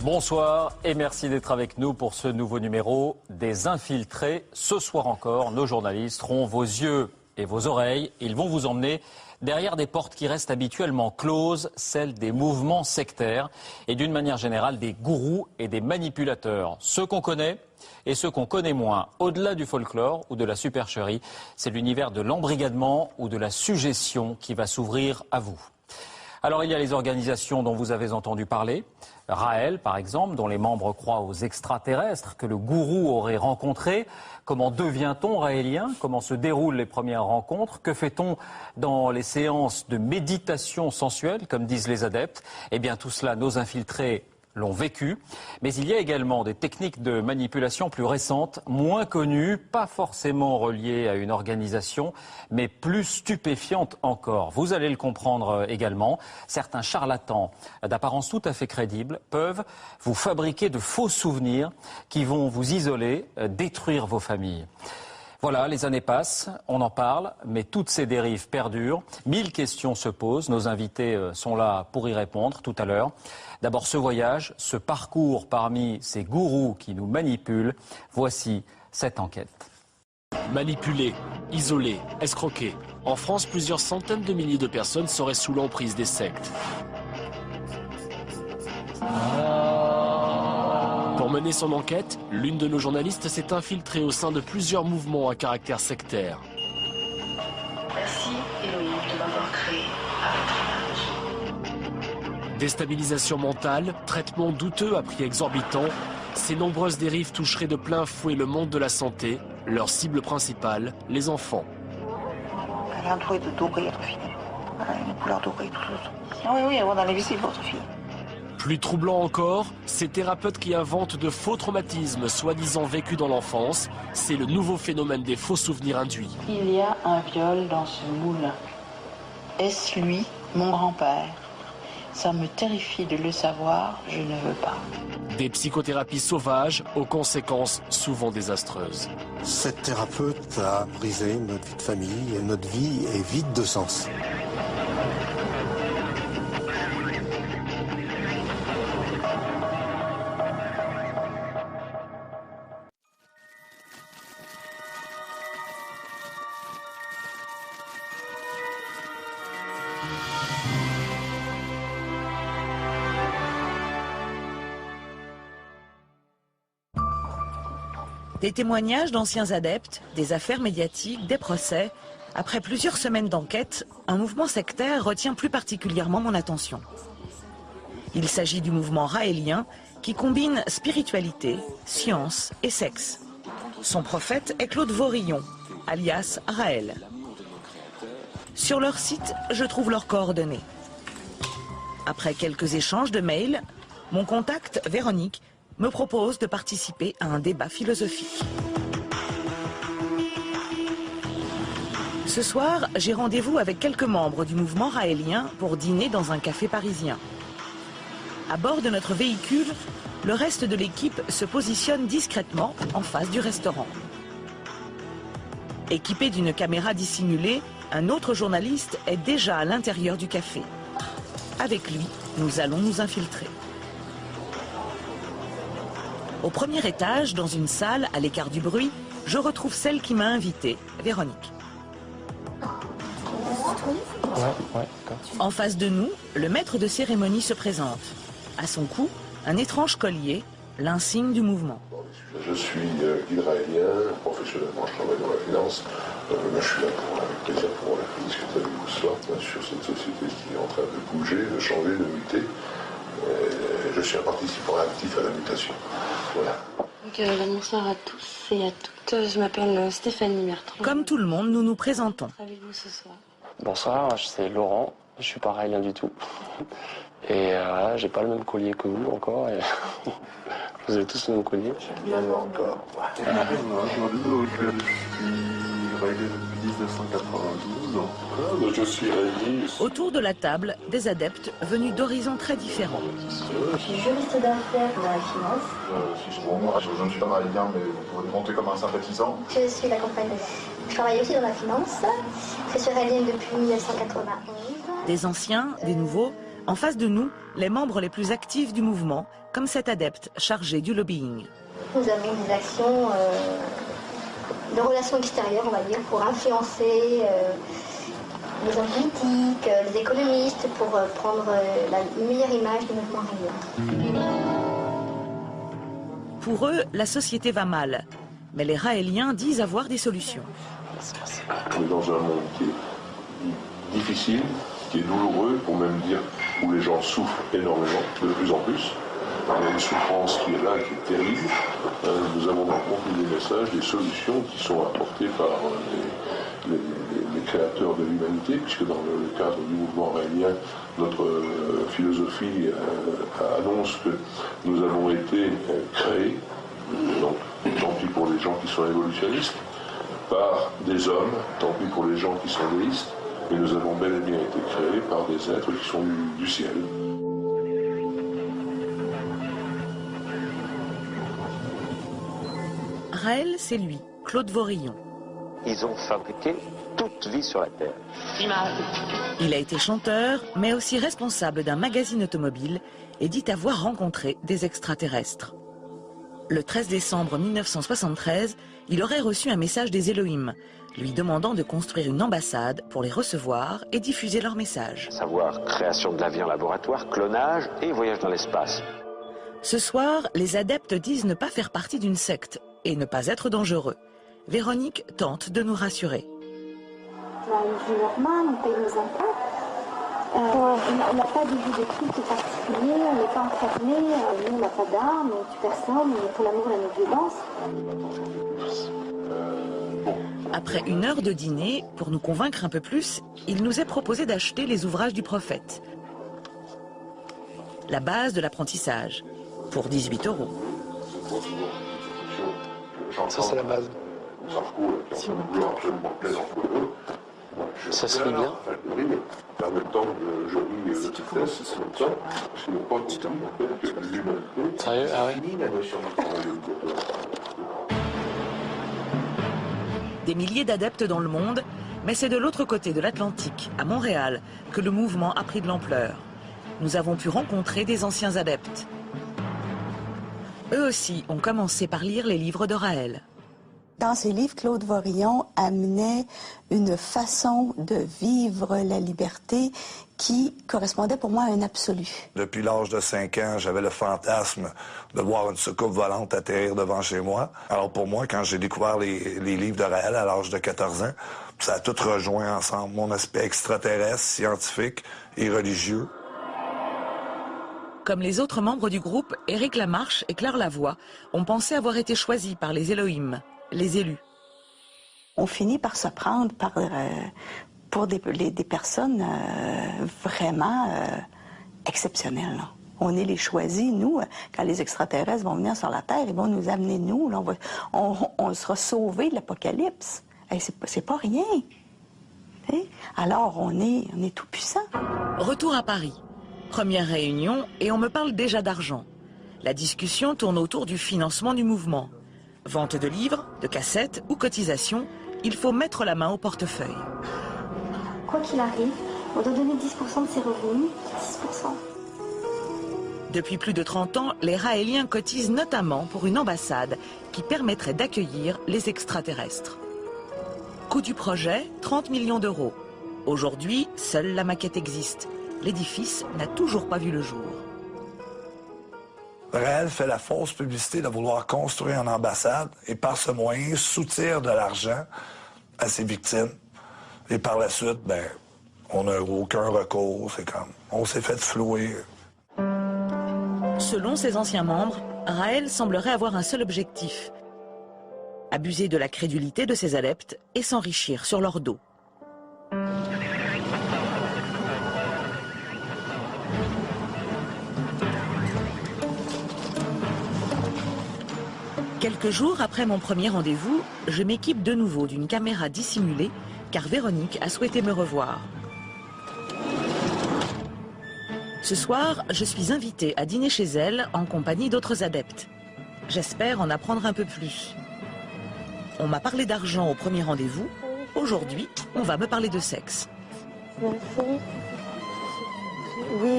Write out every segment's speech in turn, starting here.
Bonsoir et merci d'être avec nous pour ce nouveau numéro des Infiltrés. Ce soir encore, nos journalistes auront vos yeux et vos oreilles. Ils vont vous emmener derrière des portes qui restent habituellement closes, celles des mouvements sectaires et d'une manière générale des gourous et des manipulateurs. Ceux qu'on connaît et ceux qu'on connaît moins. Au-delà du folklore ou de la supercherie, c'est l'univers de l'embrigadement ou de la suggestion qui va s'ouvrir à vous. Alors il y a les organisations dont vous avez entendu parler. Raël, par exemple, dont les membres croient aux extraterrestres que le gourou aurait rencontrés. Comment devient-on raélien? Comment se déroulent les premières rencontres? Que fait-on dans les séances de méditation sensuelle, comme disent les adeptes? Eh bien, tout cela, nos infiltrés l'ont vécu. Mais il y a également des techniques de manipulation plus récentes, moins connues, pas forcément reliées à une organisation, mais plus stupéfiantes encore. Vous allez le comprendre également. Certains charlatans d'apparence tout à fait crédible peuvent vous fabriquer de faux souvenirs qui vont vous isoler, détruire vos familles. Voilà, les années passent, on en parle, mais toutes ces dérives perdurent. 1000 questions se posent, nos invités sont là pour y répondre tout à l'heure. D'abord ce voyage, ce parcours parmi ces gourous qui nous manipulent. Voici cette enquête. Manipulés, isolés, escroqués. En France, plusieurs centaines de milliers de personnes seraient sous l'emprise des sectes. Pour mener son enquête, l'une de nos journalistes s'est infiltrée au sein de plusieurs mouvements à caractère sectaire. Merci Elohim de m'avoir créé à votre image. Déstabilisation mentale, traitement douteux à prix exorbitant, ces nombreuses dérives toucheraient de plein fouet le monde de la santé, leur cible principale, les enfants. Elle est entourée de doré, votre fille. Elle a une couleur dorée tout le temps. Oui, elle va dans les visibles, votre fille. Plus troublant encore, ces thérapeutes qui inventent de faux traumatismes soi-disant vécus dans l'enfance, c'est le nouveau phénomène des faux souvenirs induits. Il y a un viol dans ce moule. Est-ce lui, mon grand-père? Ça me terrifie de le savoir, je ne veux pas. Des psychothérapies sauvages aux conséquences souvent désastreuses. Cette thérapeute a brisé notre vie de famille et notre vie est vide de sens. Des témoignages d'anciens adeptes, des affaires médiatiques, des procès. Après plusieurs semaines d'enquête, un mouvement sectaire retient plus particulièrement mon attention. Il s'agit du mouvement raélien qui combine spiritualité, science et sexe. Son prophète est Claude Vorillon, alias Raël. Sur leur site, je trouve leurs coordonnées. Après quelques échanges de mails, mon contact, Véronique, me propose de participer à un débat philosophique. Ce soir, j'ai rendez-vous avec quelques membres du mouvement raélien pour dîner dans un café parisien. À bord de notre véhicule, le reste de l'équipe se positionne discrètement en face du restaurant. Équipé d'une caméra dissimulée, un autre journaliste est déjà à l'intérieur du café. Avec lui, nous allons nous infiltrer. Au premier étage, dans une salle à l'écart du bruit, je retrouve celle qui m'a invitée, Véronique. En face de nous, le maître de cérémonie se présente. À son cou, un étrange collier, l'insigne du mouvement. Je suis guide raélien, professionnellement je travaille dans la finance. Je suis là avec plaisir pour discuter avec vous ce soir sur cette société qui est en train de bouger, de changer, de muter. Je suis un participant actif à la mutation. Voilà. Donc, bonsoir à tous et à toutes. Je m'appelle Stéphanie Bertrand. Comme tout le monde, nous nous présentons. Avec vous ce soir. Bonsoir, c'est Laurent. Je suis pas raélien du tout. Et j'ai pas le même collier que vous encore. Et vous avez tous le même collier. Même encore. Je suis raélien depuis 1992. Je suis raélien. Autour de la table, des adeptes venus d'horizons très différents. Je suis juriste d'affaires dans la finance. Je ne suis pas raélien, mais vous pouvez me compter comme un sympathisant. Je suis l'accompagnante. Je travaille aussi dans la finance. Je suis raélienne depuis 1991. Des anciens, des nouveaux. En face de nous, les membres les plus actifs du mouvement, comme cet adepte chargé du lobbying. Nous avons des actions de relations extérieures, on va dire, pour influencer les hommes politiques, les économistes, pour prendre la meilleure image du mouvement raélien. Pour eux, la société va mal. Mais les Raéliens disent avoir des solutions. On est dans un monde qui est difficile, qui est douloureux, pour même dire où les gens souffrent énormément, de plus en plus. Il y a une souffrance qui est là, qui est terrible. Nous avons dans le contenu des messages des solutions qui sont apportées par les créateurs de l'humanité, puisque dans le cadre du mouvement raélien, notre philosophie annonce que nous avons été créés, donc tant pis pour les gens qui sont évolutionnistes, par des hommes, tant pis pour les gens qui sont déistes, mais nous avons bel et bien été créés par des êtres qui sont du ciel. Raël, c'est lui, Claude Vorillon. Ils ont fabriqué toute vie sur la Terre. Il a été chanteur, mais aussi responsable d'un magazine automobile et dit avoir rencontré des extraterrestres. Le 13 décembre 1973, il aurait reçu un message des Elohim, lui demandant de construire une ambassade pour les recevoir et diffuser leur message. Savoir création de la vie en laboratoire, clonage et voyage dans l'espace. Ce soir, les adeptes disent ne pas faire partie d'une secte et ne pas être dangereux. Véronique tente de nous rassurer. On a une vie normale, on paye nos impôts. On n'a pas de vie de culte particulier, on n'est pas enfermé, nous on n'a pas d'armes, on tue personne, on est pour l'amour et la non-violence. Après 1 heure de dîner, pour nous convaincre un peu plus, il nous est proposé d'acheter les ouvrages du prophète. La base de l'apprentissage, pour 18 €. Ça, c'est la base. Ça se lit bien. Sérieux? Ah ouais. Des milliers d'adeptes dans le monde, mais c'est de l'autre côté de l'Atlantique, à Montréal, que le mouvement a pris de l'ampleur. Nous avons pu rencontrer des anciens adeptes. Eux aussi ont commencé par lire les livres de Raël. Dans ses livres, Claude Vorillon amenait une façon de vivre la liberté qui correspondait pour moi à un absolu. Depuis l'âge de 5 ans, j'avais le fantasme de voir une soucoupe volante atterrir devant chez moi. Alors pour moi, quand j'ai découvert les livres de Raël à l'âge de 14 ans, ça a tout rejoint ensemble. Mon aspect extraterrestre, scientifique et religieux. Comme les autres membres du groupe, Éric Lamarche et Claire Lavoie ont pensé avoir été choisis par les Elohim, les élus. On finit par se prendre pour des personnes vraiment exceptionnelles. Là. On est les choisis, nous, quand les extraterrestres vont venir sur la Terre, ils vont nous amener, nous, là, on sera sauvés de l'apocalypse. Hey, c'est pas rien. Hey? Alors, on est tout puissant. Retour à Paris. Première réunion et on me parle déjà d'argent. La discussion tourne autour du financement du mouvement. Vente de livres, de cassettes ou cotisations, il faut mettre la main au portefeuille. Quoi qu'il arrive, on doit donner 10% de ses revenus, 10%. Depuis plus de 30 ans, les Raéliens cotisent notamment pour une ambassade qui permettrait d'accueillir les extraterrestres. Coût du projet, 30 millions d'euros. Aujourd'hui, seule la maquette existe. L'édifice n'a toujours pas vu le jour. Raël fait la fausse publicité de vouloir construire une ambassade et par ce moyen soutire de l'argent à ses victimes. Et par la suite, on n'a aucun recours. C'est comme, on s'est fait flouer. Selon ses anciens membres, Raël semblerait avoir un seul objectif. Abuser de la crédulité de ses adeptes et s'enrichir sur leur dos. Quelques jours après mon premier rendez-vous, je m'équipe de nouveau d'une caméra dissimulée car Véronique a souhaité me revoir. Ce soir, je suis invitée à dîner chez elle en compagnie d'autres adeptes. J'espère en apprendre un peu plus. On m'a parlé d'argent au premier rendez-vous. Aujourd'hui, on va me parler de sexe. Oui,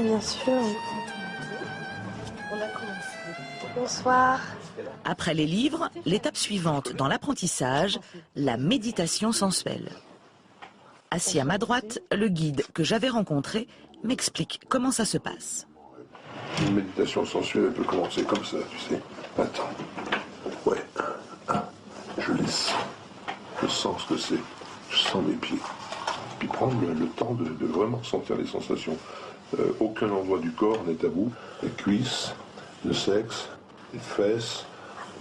bien sûr. On a commencé Bonsoir. Après les livres, l'étape suivante dans l'apprentissage, la méditation sensuelle. Assis à ma droite, le guide que j'avais rencontré m'explique comment ça se passe. Une méditation sensuelle, elle peut commencer comme ça, tu sais. Attends. Ouais. Je laisse. Je sens ce que c'est. Je sens mes pieds. Puis prendre le temps de vraiment sentir les sensations. Aucun endroit du corps n'est tabou. Les cuisses, le sexe, les fesses,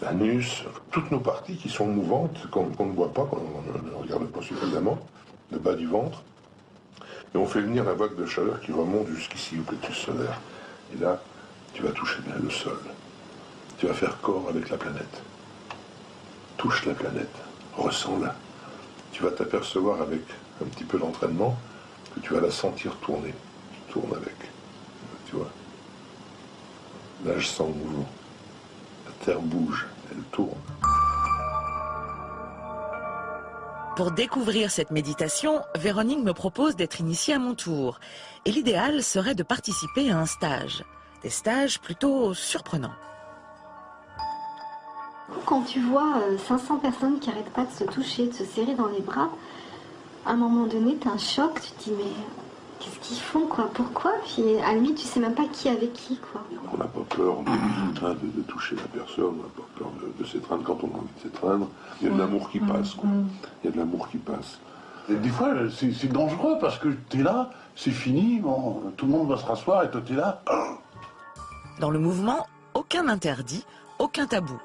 l'anus, toutes nos parties qui sont mouvantes, qu'on ne voit pas, qu'on ne regarde pas suffisamment, le bas du ventre. Et on fait venir la vague de chaleur qui remonte jusqu'ici au plexus solaire. Et là, tu vas toucher le sol. Tu vas faire corps avec la planète. Touche la planète, ressens-la. Tu vas t'apercevoir avec un petit peu d'entraînement que tu vas la sentir tourner. Tu tournes avec. Tu vois. Là, je sens le mouvement. La terre bouge, elle tourne. Pour découvrir cette méditation, Véronique me propose d'être initiée à mon tour. Et l'idéal serait de participer à un stage. Des stages plutôt surprenants. Quand tu vois 500 personnes qui n'arrêtent pas de se toucher, de se serrer dans les bras, à un moment donné, tu as un choc, tu te dis mais qu'est-ce qu'ils font, quoi? Pourquoi? Puis à la limite, tu sais même pas qui avec qui, quoi. On n'a pas peur de toucher la personne, on n'a pas peur de s'étreindre quand on a envie de s'étreindre. Il y a de l'amour qui passe, quoi. Il y a de l'amour qui passe. Et des fois, c'est dangereux parce que tu es là, c'est fini, bon, tout le monde va se rasseoir et toi tu es là. Dans le mouvement, aucun interdit, aucun tabou.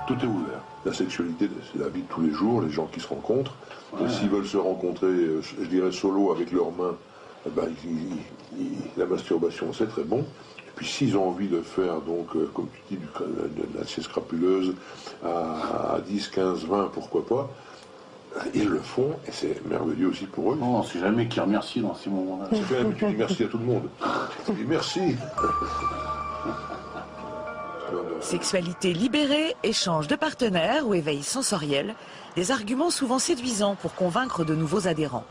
Tout est ouvert. La sexualité, c'est la vie de tous les jours, les gens qui se rencontrent. Ouais. S'ils veulent se rencontrer, je dirais solo avec leurs mains, ben, la masturbation, c'est très bon. Et puis s'ils ont envie de faire, donc, comme tu dis, de la sieste scrapuleuse à 10, 15, 20, pourquoi pas, ils le font et c'est merveilleux aussi pour eux. Non, c'est jamais qu'ils remercient dans ces moments-là. C'est quand même, tu dis merci à tout le monde. Tu dis merci. Sexualité libérée, échange de partenaires ou éveil sensoriel, des arguments souvent séduisants pour convaincre de nouveaux adhérents.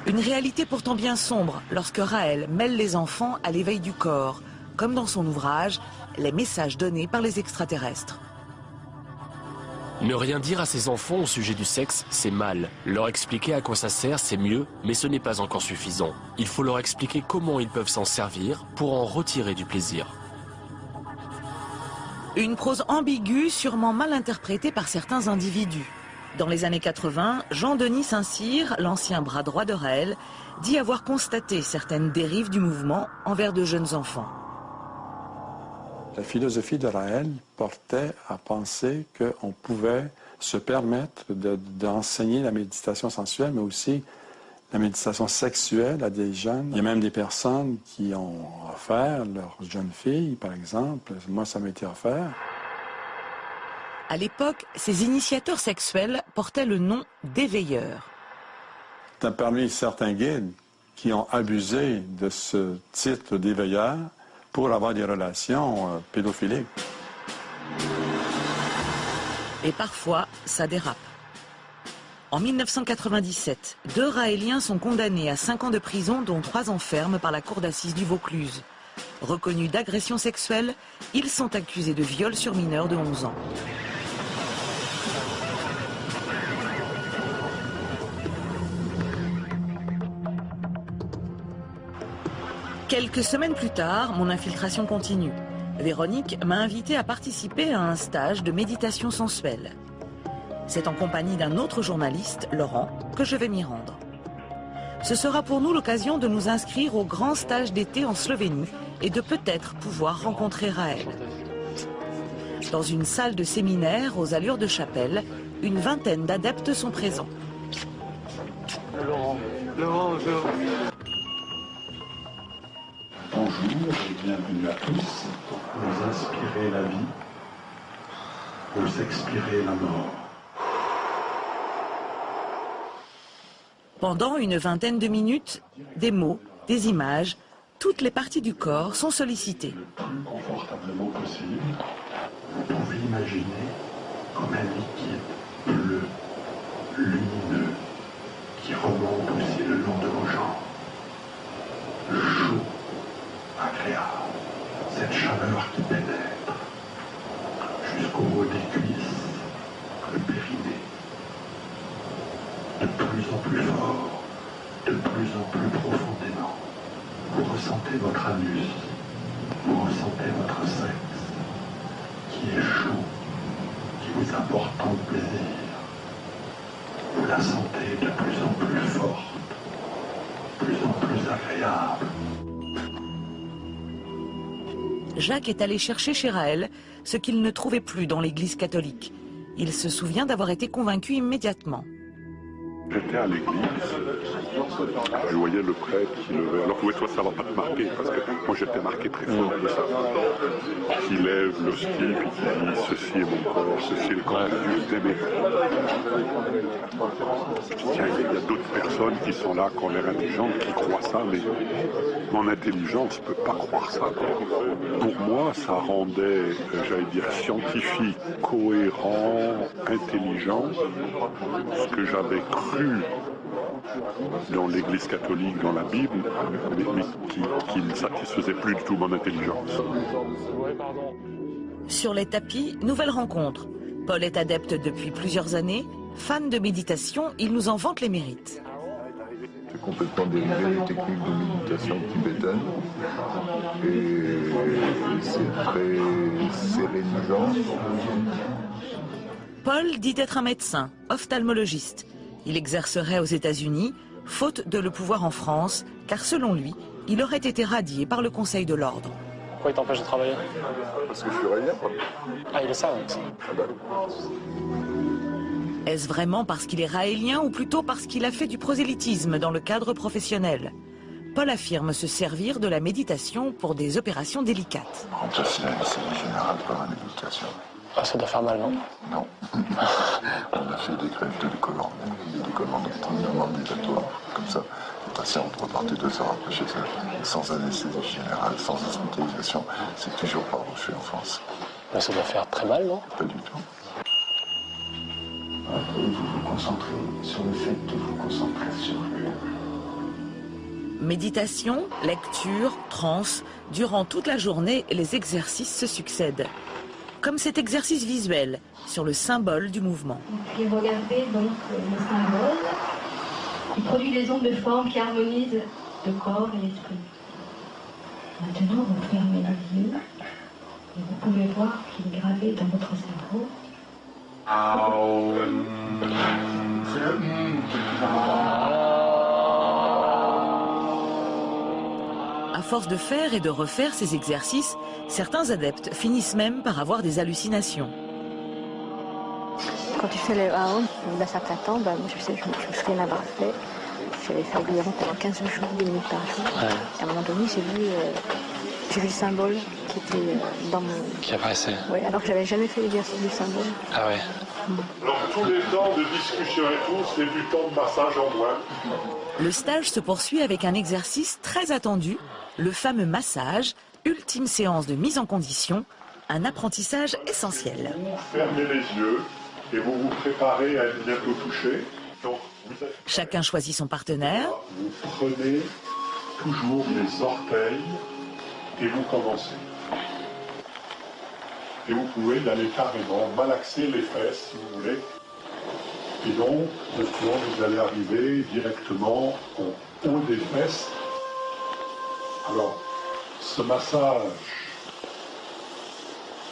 Une réalité pourtant bien sombre lorsque Raël mêle les enfants à l'éveil du corps, comme dans son ouvrage « Les messages donnés par les extraterrestres ». Ne rien dire à ses enfants au sujet du sexe, c'est mal. Leur expliquer à quoi ça sert, c'est mieux, mais ce n'est pas encore suffisant. Il faut leur expliquer comment ils peuvent s'en servir pour en retirer du plaisir. Une prose ambiguë, sûrement mal interprétée par certains individus. Dans les années 80, Jean-Denis Saint-Cyr, l'ancien bras droit de Raël, dit avoir constaté certaines dérives du mouvement envers de jeunes enfants. La philosophie de Raël portait à penser qu'on pouvait se permettre d'enseigner la méditation sensuelle, mais aussi la méditation sexuelle à des jeunes. Il y a même des personnes qui ont offert leurs jeunes filles, par exemple. Moi, ça m'a été offert. À l'époque, ces initiateurs sexuels portaient le nom d'éveilleurs. Il y a parmi certains guides qui ont abusé de ce titre d'éveilleur pour avoir des relations pédophiliques. Et parfois, ça dérape. En 1997, 2 Raéliens sont condamnés à 5 ans de prison, dont 3 ans ferme par la cour d'assises du Vaucluse. Reconnus d'agression sexuelle, ils sont accusés de viol sur mineur de 11 ans. Quelques semaines plus tard, mon infiltration continue. Véronique m'a invité à participer à un stage de méditation sensuelle. C'est en compagnie d'un autre journaliste, Laurent, que je vais m'y rendre. Ce sera pour nous l'occasion de nous inscrire au grand stage d'été en Slovénie et de peut-être pouvoir rencontrer Raël. Dans une salle de séminaire aux allures de chapelle, une vingtaine d'adeptes sont présents. Laurent, bonjour. Bonjour et bienvenue à tous. Vous inspirez la vie, vous expirez la mort. Pendant une vingtaine de minutes, des mots, des images, toutes les parties du corps sont sollicitées. Le plus confortablement possible, vous pouvez imaginer comme un liquide bleu, lumineux, qui remonte aussi le long de vos jambes. Chaud, agréable, cette chaleur qui pénètre jusqu'au haut des cuisses, le périnée. De plus en plus fort, de plus en plus profondément. Vous ressentez votre anus, vous ressentez votre sexe, qui est chaud, qui vous apporte tant de plaisir. Vous la sentez de plus en plus forte, de plus en plus agréable. Jacques est allé chercher chez Raël ce qu'il ne trouvait plus dans l'église catholique. Il se souvient d'avoir été convaincu immédiatement. J'étais à l'église, je voyais le prêtre qui levait. Alors oui, toi ça va pas te marquer, parce que moi j'étais marqué très fort de ça. Qui lève l'hostie, puis qui dit ceci est mon corps, ceci est le corps de Dieu aimé. Il y a d'autres personnes qui sont là, qui ont l'air intelligentes, qui croient ça, mais mon intelligence ne peut pas croire ça. Pour moi, ça rendait, j'allais dire, scientifique, cohérent, intelligent, ce que j'avais cru dans l'Église catholique, dans la Bible, mais qui ne satisfaisait plus du tout mon intelligence. Sur les tapis, nouvelle rencontre. Paul est adepte depuis plusieurs années. Fan de méditation, il nous en vante les mérites. C'est complètement dérivé des techniques de méditation tibétaine. Et c'est très sérénisant. Paul dit être un médecin, ophtalmologiste. Il exercerait aux États-Unis, faute de le pouvoir en France, car selon lui, il aurait été radié par le Conseil de l'Ordre. Pourquoi il t'empêche de travailler? Parce que je suis raélien. Ah, il est ça, oui. Est-ce vraiment parce qu'il est raélien ou plutôt parce qu'il a fait du prosélytisme dans le cadre professionnel? Paul affirme se servir de la méditation pour des opérations délicates. Remplacer l'anesthésie générale par la méditation. Ah, ça doit faire mal, non? Non. On a fait des greffes de décollement, des décollements ambulatoires, comme ça. Les patients repartaient 2 heures après chez eux, sans anesthésie générale, sans hospitalisation. C'est toujours pas refait en France. Mais ça doit faire très mal, non? Pas du tout. Après, vous vous concentrez sur le fait de vous concentrer sur lui. Méditation, lecture, transe, durant toute la journée, les exercices se succèdent. Comme cet exercice visuel sur le symbole du mouvement. Et regardez donc le symbole qui produit des ondes de forme qui harmonisent le corps et l'esprit. Maintenant, vous fermez les yeux et vous pouvez voir qu'il est gravé dans votre cerveau. À force de faire et de refaire ces exercices, certains adeptes finissent même par avoir des hallucinations. Quand tu fais le Aum, d'un certain temps, moi, je me souviens d'avoir fait. J'avais fait environ pendant 15 jours, 10 minutes par jour. Ouais. Et à un moment donné, j'ai vu le symbole qui était dans mon... Qui apparaissait. Oui, alors que j'avais jamais fait l'exercice du symbole. Ah ouais. Alors, tous les temps de discussion et tout, c'est du temps de massage en moins. Le stage se poursuit avec un exercice très attendu, le fameux massage, ultime séance de mise en condition, un apprentissage essentiel. Fermez les yeux et vous vous préparez à être bientôt touché. Donc, chacun choisit son partenaire. Vous prenez toujours les orteils et vous commencez. Et vous pouvez y aller carrément, malaxer les fesses si vous voulez. Et donc, maintenant, vous allez arriver directement au haut des fesses. Alors, ce massage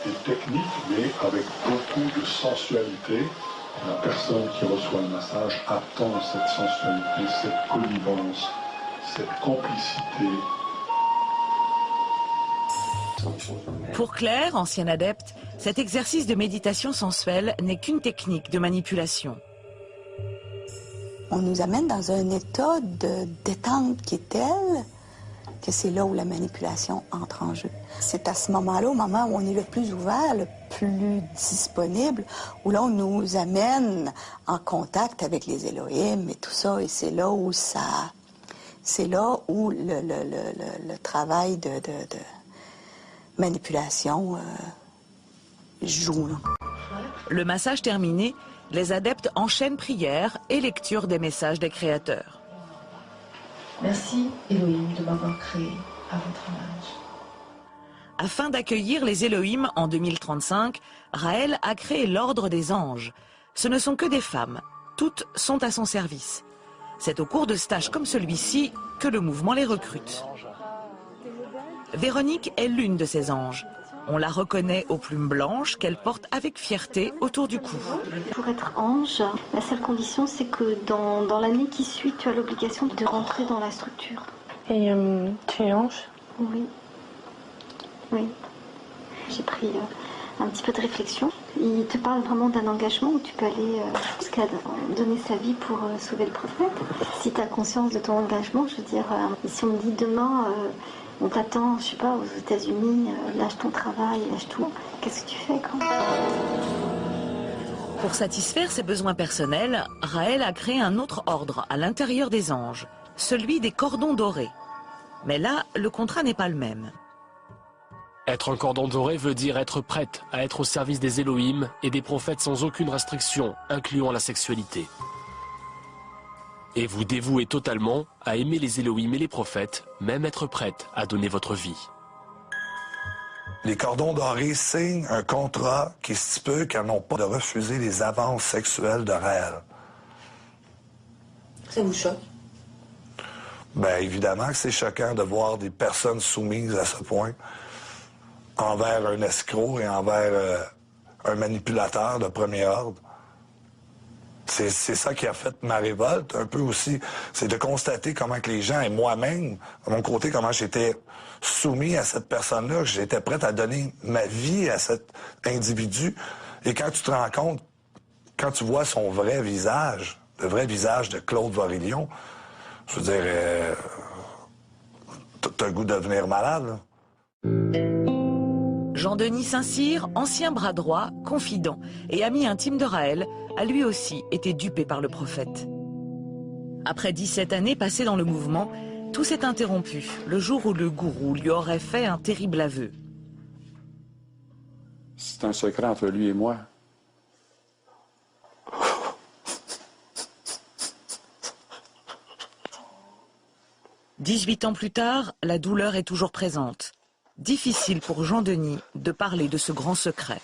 est technique, mais avec beaucoup de sensualité. La personne qui reçoit le massage attend cette sensualité, cette connivence, cette complicité. Pour Claire, ancienne adepte, cet exercice de méditation sensuelle n'est qu'une technique de manipulation. On nous amène dans un état de détente qui est tel que c'est là où la manipulation entre en jeu. C'est à ce moment-là, au moment où on est le plus ouvert, le plus disponible, où là on nous amène en contact avec les Elohim et tout ça, et c'est là où le travail de manipulation joue. Là. Le massage terminé, les adeptes enchaînent prière et lecture des messages des créateurs. Merci Elohim de m'avoir créé à votre image. Afin d'accueillir les Elohim en 2035, Raël a créé l'Ordre des Anges. Ce ne sont que des femmes. Toutes sont à son service. C'est au cours de stages comme celui-ci que le mouvement les recrute. Véronique est l'une de ces anges. On la reconnaît aux plumes blanches qu'elle porte avec fierté autour du cou. Pour être ange, la seule condition, c'est que dans l'année qui suit, tu as l'obligation de rentrer dans la structure. Et tu es ange? Oui. Oui. J'ai pris un petit peu de réflexion. Il te parle vraiment d'un engagement où tu peux aller jusqu'à donner sa vie pour sauver le prophète. Si tu as conscience de ton engagement, je veux dire, si on me dit demain, on t'attend, je sais pas, aux États-Unis, lâche ton travail, lâche tout, qu'est-ce que tu fais quand? Pour satisfaire ses besoins personnels, Raël a créé un autre ordre à l'intérieur des anges, celui des cordons dorés. Mais là, le contrat n'est pas le même. Être un cordon doré veut dire être prête à être au service des Elohim et des prophètes sans aucune restriction, incluant la sexualité. Et vous dévouez totalement à aimer les Elohim et les prophètes, même être prête à donner votre vie. Les cordons dorés signent un contrat qui stipule qu'elles n'ont pas de refuser les avances sexuelles de Raël. Ça vous choque? Bien, évidemment que c'est choquant de voir des personnes soumises à ce point envers un escroc et envers un manipulateur de premier ordre. C'est ça qui a fait ma révolte un peu aussi. C'est de constater comment que les gens, et moi-même, de mon côté, comment j'étais soumis à cette personne-là, que j'étais prête à donner ma vie à cet individu. Et quand tu te rends compte, quand tu vois son vrai visage, le vrai visage de Claude Vorillion, je veux dire, t'as le goût de devenir malade, là. Jean-Denis Saint-Cyr, ancien bras droit, confident et ami intime de Raël, a lui aussi été dupé par le prophète. Après 17 années passées dans le mouvement, tout s'est interrompu le jour où le gourou lui aurait fait un terrible aveu. C'est un secret entre lui et moi. « 18 ans plus tard, la douleur est toujours présente. Difficile pour Jean-Denis de parler de ce grand secret.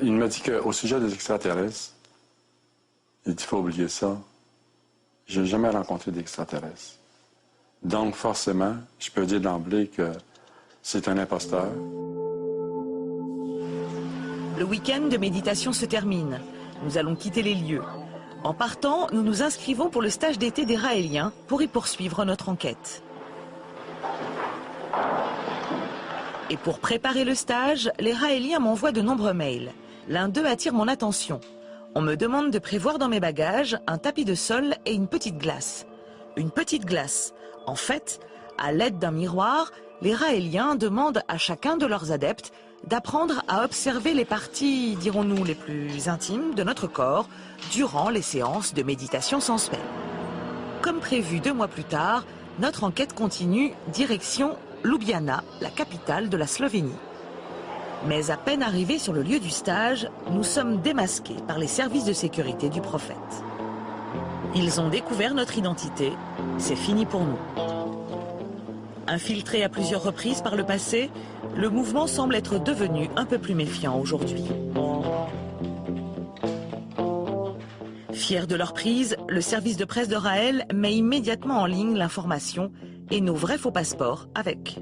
Il m'a dit qu'au sujet des extraterrestres, il dit qu'il faut oublier ça. Je n'ai jamais rencontré d'extraterrestres. Donc forcément, je peux dire d'emblée que c'est un imposteur. Le week-end de méditation se termine. Nous allons quitter les lieux. En partant, nous nous inscrivons pour le stage d'été des Raéliens pour y poursuivre notre enquête. Et pour préparer le stage, les Raéliens m'envoient de nombreux mails. L'un d'eux attire mon attention. On me demande de prévoir dans mes bagages un tapis de sol et une petite glace. Une petite glace. En fait, à l'aide d'un miroir, les Raéliens demandent à chacun de leurs adeptes d'apprendre à observer les parties, dirons-nous, les plus intimes de notre corps durant les séances de méditation sensuelle. Comme prévu 2 mois plus tard, notre enquête continue direction Ljubljana, la capitale de la Slovénie. Mais à peine arrivés sur le lieu du stage, nous sommes démasqués par les services de sécurité du prophète. Ils ont découvert notre identité, c'est fini pour nous. Infiltré à plusieurs reprises par le passé, le mouvement semble être devenu un peu plus méfiant aujourd'hui. Fiers de leur prise, le service de presse de Raël met immédiatement en ligne l'information et nos vrais faux passeports avec.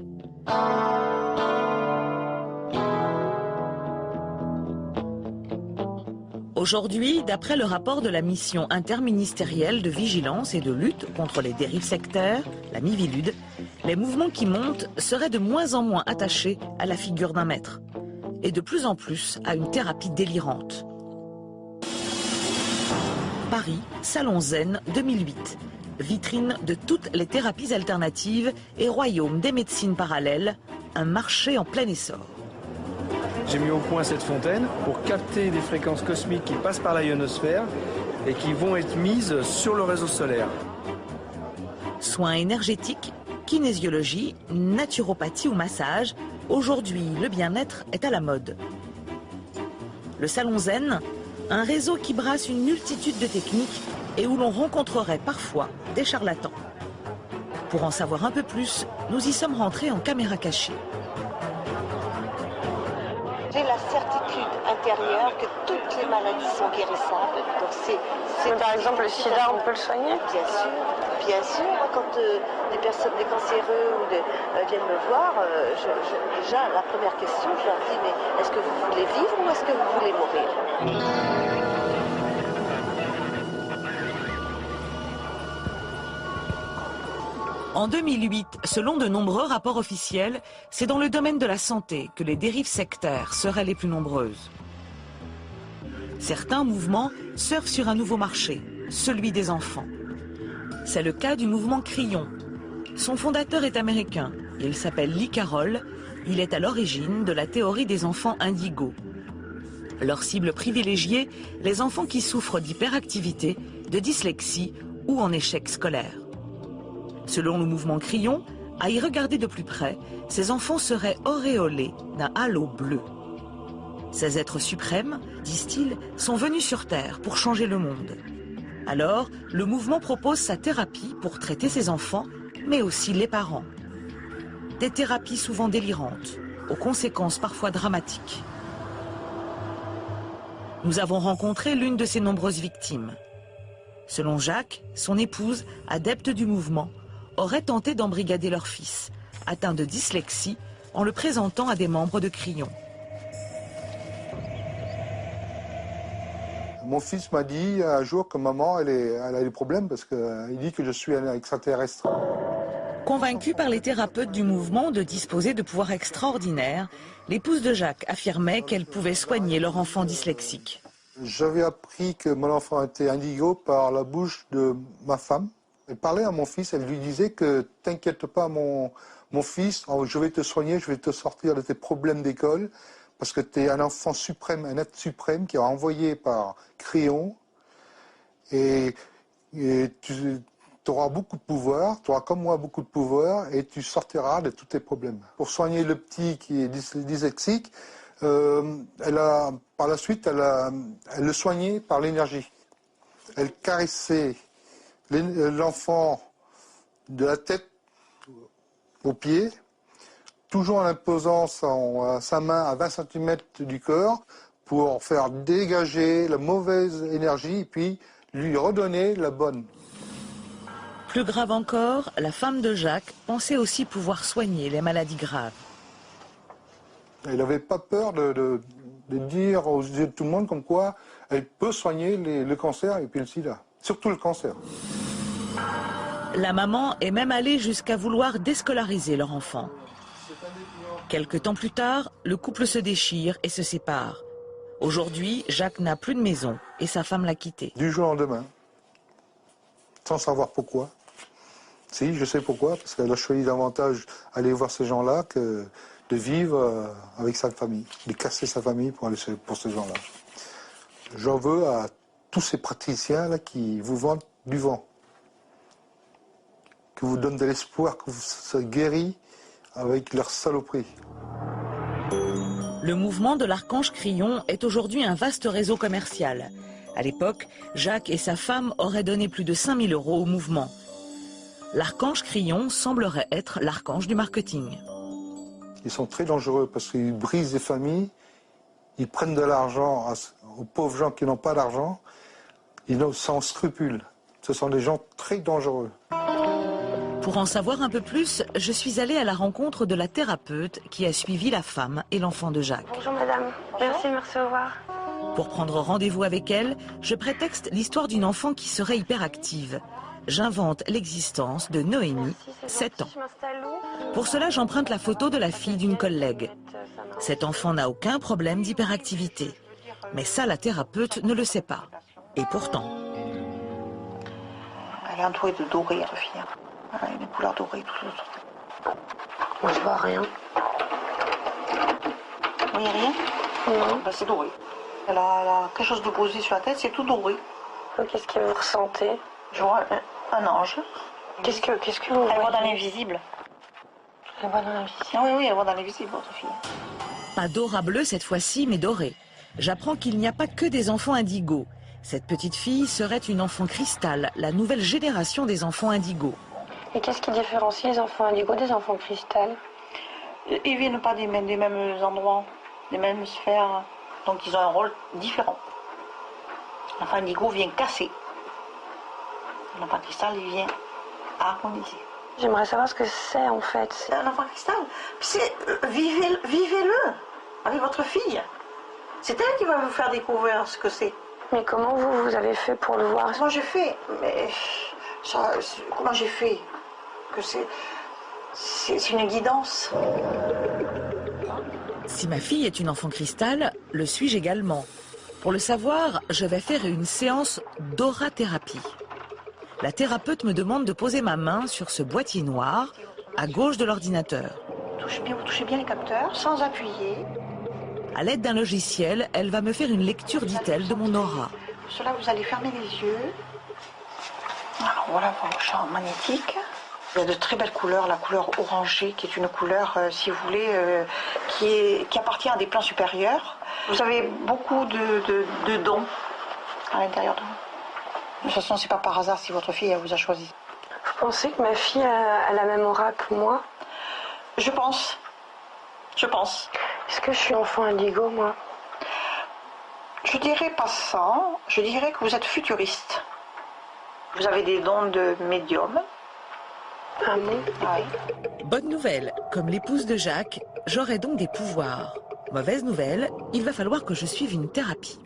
Aujourd'hui, d'après le rapport de la mission interministérielle de vigilance et de lutte contre les dérives sectaires, la Miviludes, les mouvements qui montent seraient de moins en moins attachés à la figure d'un maître et de plus en plus à une thérapie délirante. Paris, Salon Zen 2008. Vitrine de toutes les thérapies alternatives et royaume des médecines parallèles, un marché en plein essor. J'ai mis au point cette fontaine pour capter des fréquences cosmiques qui passent par la ionosphère et qui vont être mises sur le réseau solaire. Soins énergétiques, kinésiologie, naturopathie ou massage, aujourd'hui le bien-être est à la mode. Le Salon Zen, un réseau qui brasse une multitude de techniques et où l'on rencontrerait parfois des charlatans. Pour en savoir un peu plus, nous y sommes rentrés en caméra cachée. J'ai la certitude intérieure que toutes les maladies sont guérissables. Donc par exemple, le sida, on peut le soigner? Bien sûr. Quand des personnes, des cancéreux viennent me voir, déjà, la première question, je leur dis, mais est-ce que vous voulez vivre ou est-ce que vous voulez mourir? En 2008, selon de nombreux rapports officiels, c'est dans le domaine de la santé que les dérives sectaires seraient les plus nombreuses. Certains mouvements surfent sur un nouveau marché, celui des enfants. C'est le cas du mouvement Crillon. Son fondateur est américain. Il s'appelle Lee Carroll. Il est à l'origine de la théorie des enfants indigos. Leur cible privilégiée, les enfants qui souffrent d'hyperactivité, de dyslexie ou en échec scolaire. Selon le mouvement Crillon, à y regarder de plus près, ces enfants seraient auréolés d'un halo bleu. Ces êtres suprêmes, disent-ils, sont venus sur Terre pour changer le monde. Alors, le mouvement propose sa thérapie pour traiter ces enfants, mais aussi les parents. Des thérapies souvent délirantes, aux conséquences parfois dramatiques. Nous avons rencontré l'une de ces nombreuses victimes. Selon Jacques, son épouse, adepte du mouvement, aurait tenté d'embrigader leur fils, atteint de dyslexie, en le présentant à des membres de Crillon. Mon fils m'a dit un jour que maman, elle a des problèmes parce qu'il dit que je suis un extraterrestre. Convaincue par les thérapeutes du mouvement de disposer de pouvoirs extraordinaires, l'épouse de Jacques affirmait qu'elle pouvait soigner leur enfant dyslexique. J'avais appris que mon enfant était indigo par la bouche de ma femme. Elle parlait à mon fils, elle lui disait que « T'inquiète pas mon fils, je vais te soigner, je vais te sortir de tes problèmes d'école parce que tu es un enfant suprême, un être suprême qui est envoyé par Crillon et tu auras beaucoup de pouvoir, tu auras comme moi beaucoup de pouvoir et tu sortiras de tous tes problèmes. » Pour soigner le petit qui est dyslexique, par la suite, elle le soignait par l'énergie. Elle caressait l'enfant de la tête aux pieds, toujours en imposant sa main à 20 cm du corps pour faire dégager la mauvaise énergie et puis lui redonner la bonne. Plus grave encore, la femme de Jacques pensait aussi pouvoir soigner les maladies graves. Elle n'avait pas peur de dire aux yeux de tout le monde comme quoi elle peut soigner le cancer et puis le sida. Surtout le cancer. La maman est même allée jusqu'à vouloir déscolariser leur enfant. Quelque temps plus tard, le couple se déchire et se sépare. Aujourd'hui, Jacques n'a plus de maison et sa femme l'a quitté. Du jour au lendemain, sans savoir pourquoi. Si, je sais pourquoi, parce qu'elle a choisi davantage aller voir ces gens-là que de vivre avec sa famille, de casser sa famille pour ces gens-là. J'en veux à tous ces praticiens là qui vous vendent du vent, qui vous donnent de l'espoir, que vous serez guéris avec leur saloperie. Le mouvement de l'Archange Crillon est aujourd'hui un vaste réseau commercial. À l'époque, Jacques et sa femme auraient donné plus de 5 000 € au mouvement. L'Archange Crillon semblerait être l'archange du marketing. Ils sont très dangereux parce qu'ils brisent les familles, ils prennent de l'argent aux pauvres gens qui n'ont pas d'argent, ils sont sans scrupules. Ce sont des gens très dangereux. Pour en savoir un peu plus, je suis allée à la rencontre de la thérapeute qui a suivi la femme et l'enfant de Jacques. Bonjour madame, merci, au revoir. Pour prendre rendez-vous avec elle, je prétexte l'histoire d'une enfant qui serait hyperactive. J'invente l'existence de Noémie, 7 ans. Pour cela, j'emprunte la photo de la fille d'une collègue. Cet enfant n'a aucun problème d'hyperactivité. Mais ça, la thérapeute ne le sait pas. Et pourtant... Elle est entourée de doré, la fille. Elle a une couleur dorée tout autour. Moi, je vois rien. Vous voyez rien? Non. Ben, c'est doré. Elle a quelque chose de posé sur la tête, c'est tout doré. Qu'est-ce que vous ressentez? Je vois un ange. Qu'est-ce que vous Elle voit dans l'invisible. Elle voit dans l'invisible? Ah oui, elle voit dans l'invisible, votre fille. Pas d'aura bleue cette fois-ci, mais dorée. J'apprends qu'il n'y a pas que des enfants indigos. Cette petite fille serait une enfant cristal, la nouvelle génération des enfants indigos. Et qu'est-ce qui différencie les enfants indigo des enfants cristal? Ils viennent pas des mêmes endroits, des mêmes sphères, donc ils ont un rôle différent. L'enfant indigo vient casser. L'enfant cristal, il vient harmoniser. J'aimerais savoir ce que c'est en fait. Un enfant cristal, vivez-le avec votre fille. C'est elle qui va vous faire découvrir ce que c'est. Mais comment vous avez fait pour le voir? Comment j'ai fait? Mais comment j'ai fait? Que c'est une guidance. Si ma fille est une enfant cristal, le suis-je également? Pour le savoir, je vais faire une séance d'aura-thérapie. La thérapeute me demande de poser ma main sur ce boîtier noir, à gauche de l'ordinateur. Vous touchez bien les capteurs, sans appuyer. À l'aide d'un logiciel, elle va me faire une lecture, dit-elle, de mon aura. Pour cela, vous allez fermer les yeux. Alors voilà vos champs magnétiques. Il y a de très belles couleurs, la couleur orangée qui est une couleur, si vous voulez, qui appartient à des plans supérieurs. Vous avez beaucoup de dons à l'intérieur de vous. De toute façon, c'est pas par hasard si votre fille elle vous a choisi. Vous pensez que ma fille a la même aura que moi? Je pense. Est-ce que je suis enfant indigo, moi? Je dirais pas ça. Je dirais que vous êtes futuriste. Vous avez des dons de médium. Ah bon? Oui. Bonne nouvelle, comme l'épouse de Jacques, j'aurai donc des pouvoirs. Mauvaise nouvelle, il va falloir que je suive une thérapie.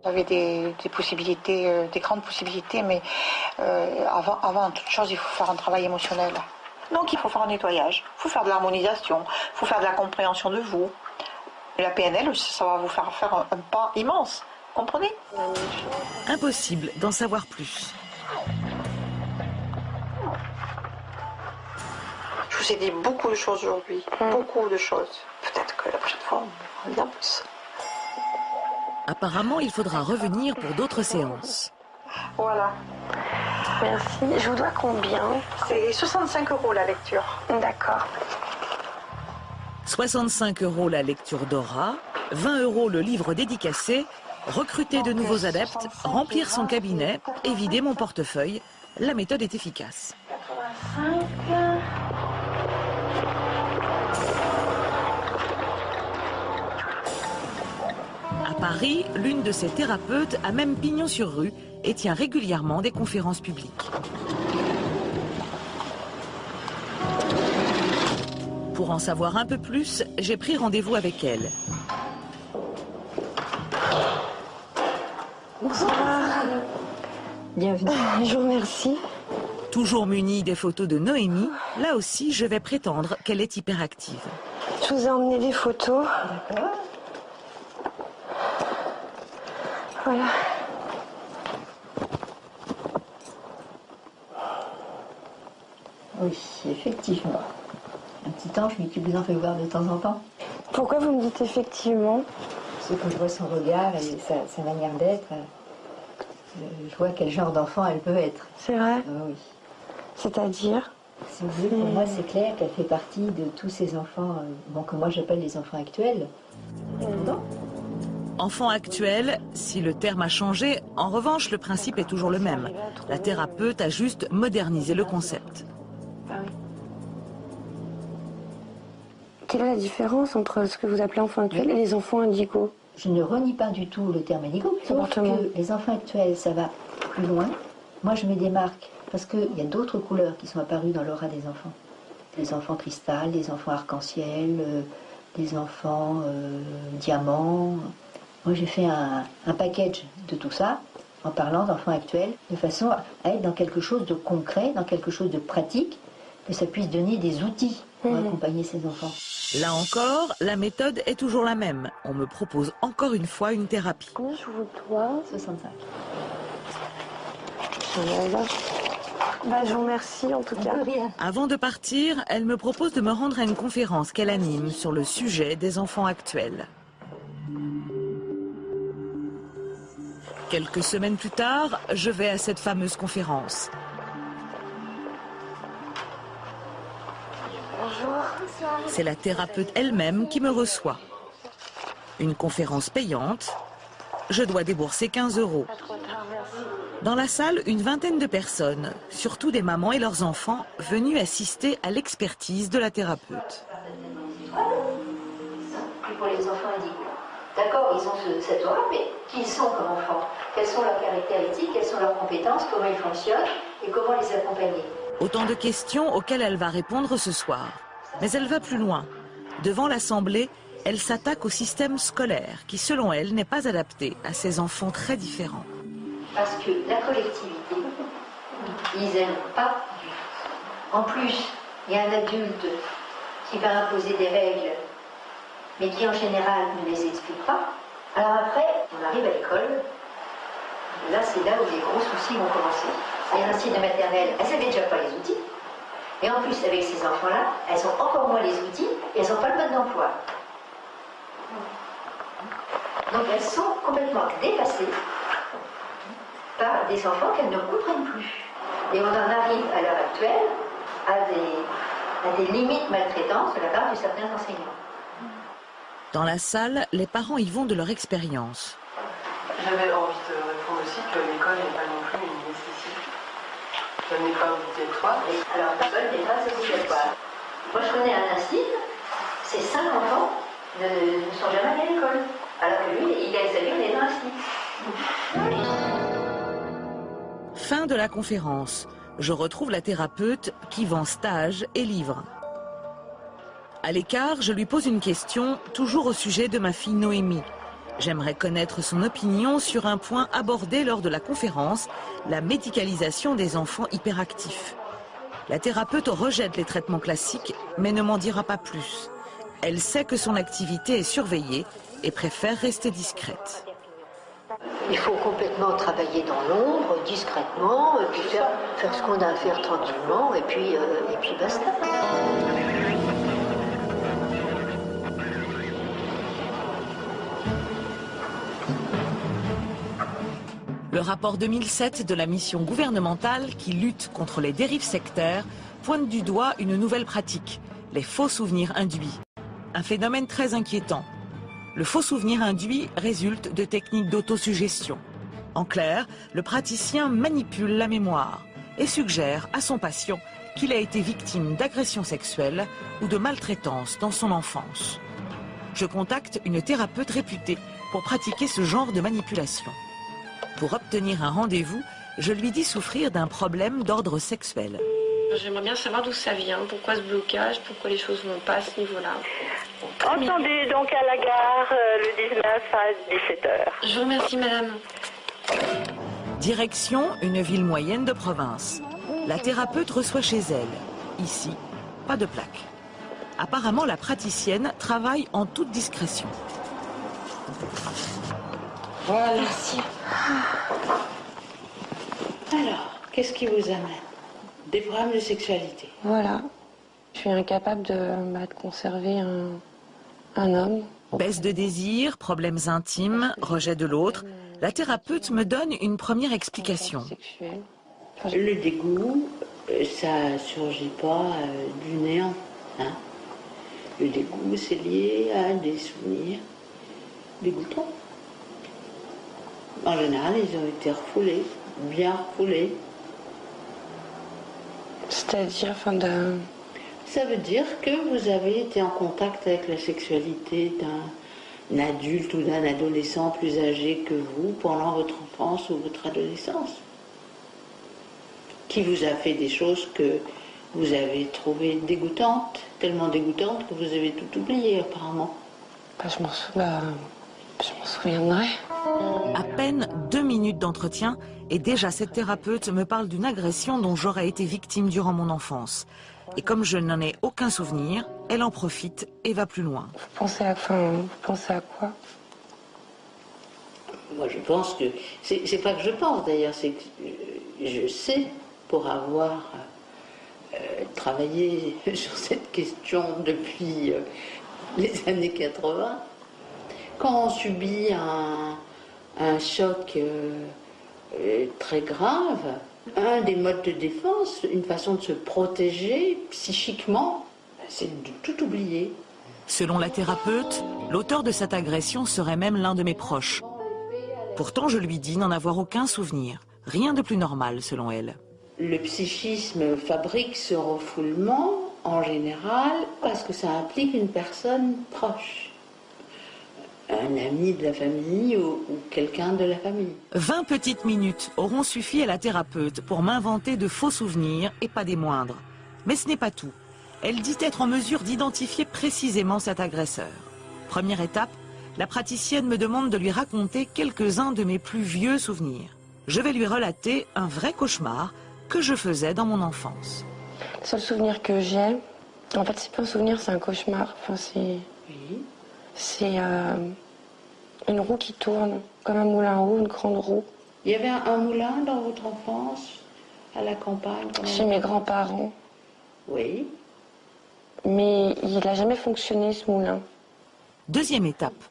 Vous avez des possibilités, des grandes possibilités, mais avant toute chose, il faut faire un travail émotionnel. Donc il faut faire un nettoyage, il faut faire de l'harmonisation, il faut faire de la compréhension de vous. Et la PNL, ça va vous faire un pas immense, comprenez? Impossible d'en savoir plus. Je vous ai dit beaucoup de choses aujourd'hui, beaucoup de choses. Peut-être que la prochaine fois, on va bien plus. Apparemment, il faudra revenir pour d'autres séances. Voilà. Merci. Je vous dois combien? C'est 65 € la lecture. D'accord. 65 € la lecture d'aura, 20 € le livre dédicacé, recruter de nouveaux adeptes, remplir son cabinet et vider mon portefeuille. La méthode est efficace. 85. À Paris, l'une de ces thérapeutes a même pignon sur rue et tient régulièrement des conférences publiques. Pour en savoir un peu plus, j'ai pris rendez-vous avec elle. Bonsoir. Bienvenue. Je vous remercie. Toujours munie des photos de Noémie, là aussi je vais prétendre qu'elle est hyperactive. Je vous ai emmené des photos. D'accord. Voilà. Oui, effectivement. Un petit ange, mais qui vous en fait voir de temps en temps. Pourquoi vous me dites effectivement? Parce que je vois son regard et sa manière d'être. Je vois quel genre d'enfant elle peut être. C'est vrai? Oui. C'est-à-dire? Si vous voulez, pour moi, c'est clair qu'elle fait partie de tous ces enfants, que moi j'appelle les enfants actuels. Non? Enfant actuel, si le terme a changé, en revanche, le principe est toujours le même. La thérapeute a juste modernisé le concept. Ah oui. Quelle est la différence entre ce que vous appelez enfants actuels et les enfants indigos? Je ne renie pas du tout le terme indigo, sauf que les enfants actuels, ça va plus loin. Moi, je me démarque parce qu'il y a d'autres couleurs qui sont apparues dans l'aura des enfants. Les enfants cristal, les enfants arc-en-ciel, les enfants diamants. Moi, j'ai fait un package de tout ça, en parlant d'enfants actuels, de façon à être dans quelque chose de concret, dans quelque chose de pratique, que ça puisse donner des outils pour accompagner ces enfants. Là encore, la méthode est toujours la même. On me propose encore une fois une thérapie. Combien je vous dois? 65. Je vous remercie en tout cas. Avant de partir, elle me propose de me rendre à une conférence qu'elle anime sur le sujet des enfants actuels. Quelques semaines plus tard, je vais à cette fameuse conférence. Bonjour. C'est la thérapeute elle-même qui me reçoit. Une conférence payante. Je dois débourser 15 €. Pas trop tard, merci. Dans la salle, une vingtaine de personnes, surtout des mamans et leurs enfants, venus assister à l'expertise de la thérapeute. Puis pour les enfants indigos. D'accord, ils ont cette aura, mais qui ils sont comme enfants? Quelles sont leurs caractéristiques, quelles sont leurs compétences, comment ils fonctionnent et comment les accompagner? Autant de questions auxquelles elle va répondre ce soir. Mais elle va plus loin. Devant l'Assemblée, elle s'attaque au système scolaire qui, selon elle, n'est pas adapté à ces enfants très différents. Parce que la collectivité, ils n'aiment pas du tout. En plus, il y a un adulte qui va imposer des règles, mais qui en général ne les explique pas. Alors après, on arrive à l'école, et là c'est là où les gros soucis vont commencer. Les instituts de maternelle, elles n'avaient déjà pas les outils, et en plus avec ces enfants-là, elles ont encore moins les outils, et elles n'ont pas le mode d'emploi. Donc elles sont complètement dépassées par des enfants qu'elles ne comprennent plus. Et on en arrive à l'heure actuelle à des limites maltraitances de la part de certains enseignants. Dans la salle, les parents y vont de leur expérience. J'avais envie de répondre aussi que l'école n'est pas non plus une nécessité. Elle n'est pas obligatoire. Alors l'école n'est pas obligatoire. Moi je connais un institut, ces 5 enfants ne sont jamais allés à l'école. Alors que lui, il gagne sa vie, on est dans l'institut. Fin de la conférence. Je retrouve la thérapeute qui vend stages et livres. À l'écart, je lui pose une question, toujours au sujet de ma fille Noémie. J'aimerais connaître son opinion sur un point abordé lors de la conférence, la médicalisation des enfants hyperactifs. La thérapeute rejette les traitements classiques, mais ne m'en dira pas plus. Elle sait que son activité est surveillée et préfère rester discrète. Il faut complètement travailler dans l'ombre, discrètement, et puis faire ce qu'on a à faire tranquillement, et puis basta. Le rapport 2007 de la mission gouvernementale qui lutte contre les dérives sectaires pointe du doigt une nouvelle pratique, les faux souvenirs induits. Un phénomène très inquiétant. Le faux souvenir induit résulte de techniques d'autosuggestion. En clair, le praticien manipule la mémoire et suggère à son patient qu'il a été victime d'agressions sexuelles ou de maltraitance dans son enfance. Je contacte une thérapeute réputée pour pratiquer ce genre de manipulation. Pour obtenir un rendez-vous, je lui dis souffrir d'un problème d'ordre sexuel. J'aimerais bien savoir d'où ça vient, pourquoi ce blocage, pourquoi les choses ne vont pas à ce niveau-là. Entendu, donc à la gare le 19 à 17h. Je vous remercie, madame. Direction une ville moyenne de province. La thérapeute reçoit chez elle. Ici, pas de plaque. Apparemment, la praticienne travaille en toute discrétion. Voilà. Merci. Alors, qu'est-ce qui vous amène? Des problèmes de sexualité. Voilà. Je suis incapable de conserver un homme. Baisse de désir, problèmes intimes, rejet de l'autre. La thérapeute me donne une première explication. Le dégoût, ça ne surgit pas du néant. Hein. Le dégoût, c'est lié à des souvenirs dégoûtants. En général, ils ont été refoulés, bien refoulés. C'est-à-dire, Ça veut dire que vous avez été en contact avec la sexualité d'un adulte ou d'un adolescent plus âgé que vous pendant votre enfance ou votre adolescence, qui vous a fait des choses que vous avez trouvées dégoûtantes, tellement dégoûtantes que vous avez tout oublié apparemment. Je m'en souviendrai. À peine 2 minutes d'entretien et déjà cette thérapeute me parle d'une agression dont j'aurais été victime durant mon enfance. Et comme je n'en ai aucun souvenir, elle en profite et va plus loin. Vous pensez à quoi? Moi je pense que... C'est pas que je pense d'ailleurs, c'est que je sais, pour avoir travaillé sur cette question depuis les années 80, quand on subit un choc très grave, un des modes de défense, une façon de se protéger psychiquement, c'est de tout oublier. Selon la thérapeute, l'auteur de cette agression serait même l'un de mes proches. Pourtant, je lui dis n'en avoir aucun souvenir. Rien de plus normal selon elle. Le psychisme fabrique ce refoulement en général parce que ça implique une personne proche. Un ami de la famille ou quelqu'un de la famille. 20 petites minutes auront suffi à la thérapeute pour m'inventer de faux souvenirs et pas des moindres. Mais ce n'est pas tout. Elle dit être en mesure d'identifier précisément cet agresseur. Première étape, la praticienne me demande de lui raconter quelques-uns de mes plus vieux souvenirs. Je vais lui relater un vrai cauchemar que je faisais dans mon enfance. Le seul souvenir que j'ai, en fait c'est pas un souvenir, c'est un cauchemar. Enfin, c'est une roue qui tourne, comme un moulin à eau, une grande roue. Il y avait un moulin dans votre enfance, à la campagne? Chez mes grands-parents. Oui. Mais il n'a jamais fonctionné, ce moulin. Deuxième étape.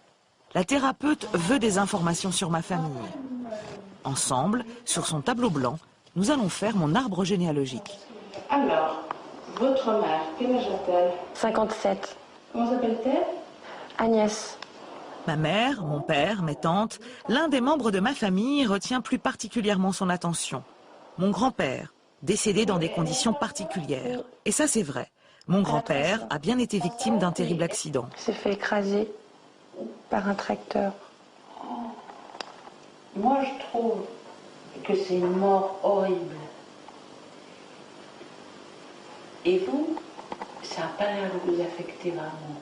La thérapeute veut des informations sur ma famille. Ensemble, sur son tableau blanc, nous allons faire mon arbre généalogique. Alors, votre mère, quel âge a-t-elle? 57. Comment s'appelle-t-elle? Agnès. Ma mère, mon père, mes tantes, l'un des membres de ma famille retient plus particulièrement son attention. Mon grand-père, décédé dans des conditions particulières. Et ça, c'est vrai. Mon grand-père a bien été victime d'un terrible accident. Il s'est fait écraser par un tracteur. Moi, je trouve que c'est une mort horrible. Et vous, ça n'a pas l'air de vous affecter vraiment.